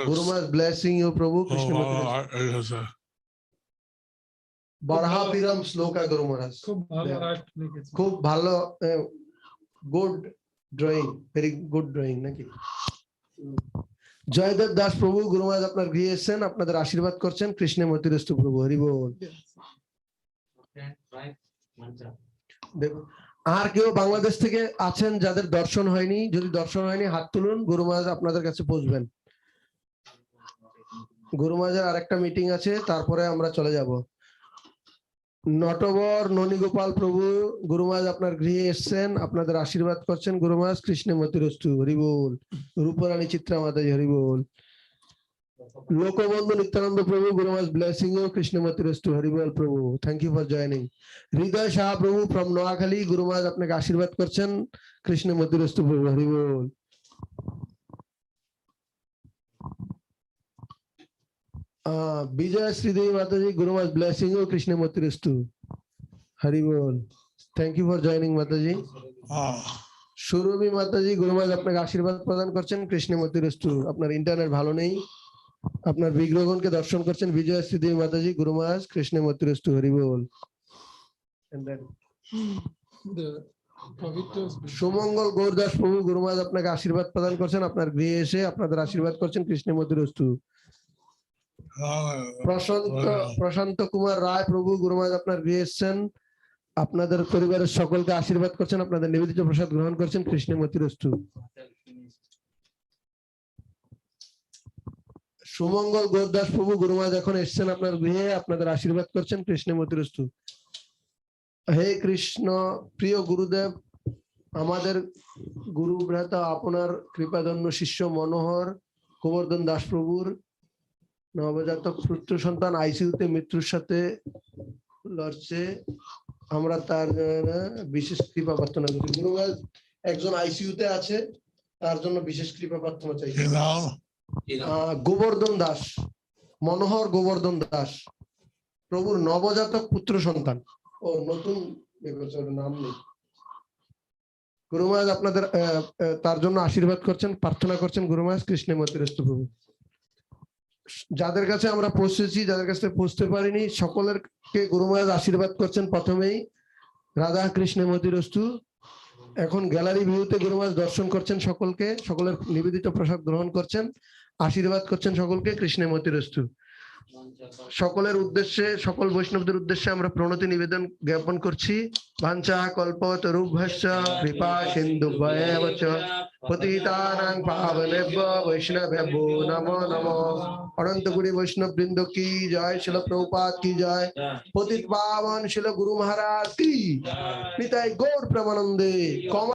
[SPEAKER 3] Gurumaj blessing you Prabhu কৃষ্ণমূর্তি রস্তু। বারাহ্যম শ্লোকা গুরু মহারাজ খুব ভালো, good drawing, very good drawing নাকি। জয়দেব দাস প্রভু গুরুমাজ আপনার গৃহে এসেছেন, আপনাদের আশীর্বাদ করছেন কৃষ্ণমূর্তি রস্তু প্রভু হরি বল। আর কেউ বাংলাদেশ থেকে আছেন যাদের দর্শন হয়নি? যদি দর্শন হয়নি হাত তুলুন, গুরুমাজ আপনাদের কাছে পৌঁছবেন। গুরুমাজের আরেকটা মিটিং আছে, তারপরে আমরা চলে যাব। নটবর ননীগোপাল প্রভু গুরুমাজ আপনার গৃহে এসেছেন, আপনাদের আশীর্বাদ করছেন গুরুমাজ কৃষ্ণমূর্তি রস্তু হরি বল। রূপরানী চিত্রা মাতাজি হরি বল। লোকবন্ধু নিত্যানন্দ প্রভু গুরুমাজ ব্লেসিং ইউ কৃষ্ণমূর্তি রস্তু হরি বল Prabhu. Thank you for joining. Hriday Shah Prabhu from Noakhali গুরুমাজ আপনাকে আশীর্বাদ করছেন কৃষ্ণমূর্তি রস্তু প্রভু হরি বল। বিজয় শ্রীদেবী মাতাজি গুরুমাজ ব্লেসিং ইউ কৃষ্ণমূর্তি রস্তু হরি বল। Thank you for joining Mataji. Surabhi মাতাজি গুরুমাজ আপনাকে আশীর্বাদ প্রদান করছেন কৃষ্ণমূর্তি রস্তু। আপনার ইন্টারনেট ভালো নেই, আপনার বিগ্রহগণকে দর্শন করছেন বিজয় শ্রীদেবী মাতাজি গুরুমাজ কৃষ্ণমূর্তি রস্তু হরি বল। সুমঙ্গল গৌরদাস প্রভু গুরুমাজ আপনাকে আশীর্বাদ প্রদান করছেন, আপনার গৃহে এসে আপনাদের আশীর্বাদ করছেন কৃষ্ণমূর্তি রস্তু। প্রশান্ত কুমার রায় প্রভু গুরুমাজ আপনার গৃহে এসেছেন, আপনাদের পরিবারের সকলকে আশীর্বাদ করছেন, আপনাদের নিবেদিত প্রসাদ গ্রহণ করছেন কৃষ্ণমূর্তি রস্তু। সুমঙ্গল গৌরদাস প্রভু গুরুমাজ এখন এসেছেন আপনার গৃহে, আপনাদের আশীর্বাদ করছেন কৃষ্ণমূর্তি রস্তু। হে কৃষ্ণ প্রিয় গুরুদেব, আমাদের গুরু ভ্রাতা আপনার কৃপাধন্য শিষ্য মনোহর গোবর্ধন দাস প্রভুর নবজাতক পুত্র সন্তান আইসিইউতে মৃত্যুর সাথে লড়ছে, আমরা তার বিশেষ কৃপা প্রার্থনা করি। গুরুমাজ একজন আইসিইউতে আছে, তার জন্য বিশেষ কৃপা প্রার্থনা চাই। গোবর্ধন দাস, মনোহর গোবর্ধন দাস প্রভুর নবজাতক পুত্র সন্তান। ও নতুন নাম নেই। গুরুমাজ আপনাদের তার জন্য আশীর্বাদ করছেন, প্রার্থনা করছেন গুরুমাজ কৃষ্ণমূর্তি রস্তু প্রভু। যাদের কাছে আমরা পৌঁছেছি, যাদের কাছে পৌঁছতে পারিনি, সকলেরকে গুরুমাজ আশীর্বাদ করছেন। প্রথমেই রাধা কৃষ্ণমূর্তি রস্তু। এখন গ্যালারি ভিউতে গুরুমাজ দর্শন করছেন সকলকে, সকলের নিবেদিত প্রসাদ গ্রহণ করছেন, আশীর্বাদ করছেন সকলকে কৃষ্ণমূর্তি রস্তু। সকলের উদ্দেশ্যে সকল বৈষ্ণবদের উদ্দেশ্যে আমরা প্রণতি নিবেদন জ্ঞাপন করছি। বাঞ্ছা কল্পতরুভ্যশ্চ কৃপা সিন্ধুভ্যেব চ পতিতানাং পাবনেভ্যো বৈষ্ণবেভ্যো নমো নমো। অনন্ত কোটি বৈষ্ণব বৃন্দ কি জয়, শিল প্রভুপাদ কি জয়, পতিত পাবন শিল গুরু মহারাজ কি, নিতাই গৌর প্রেমানন্দে।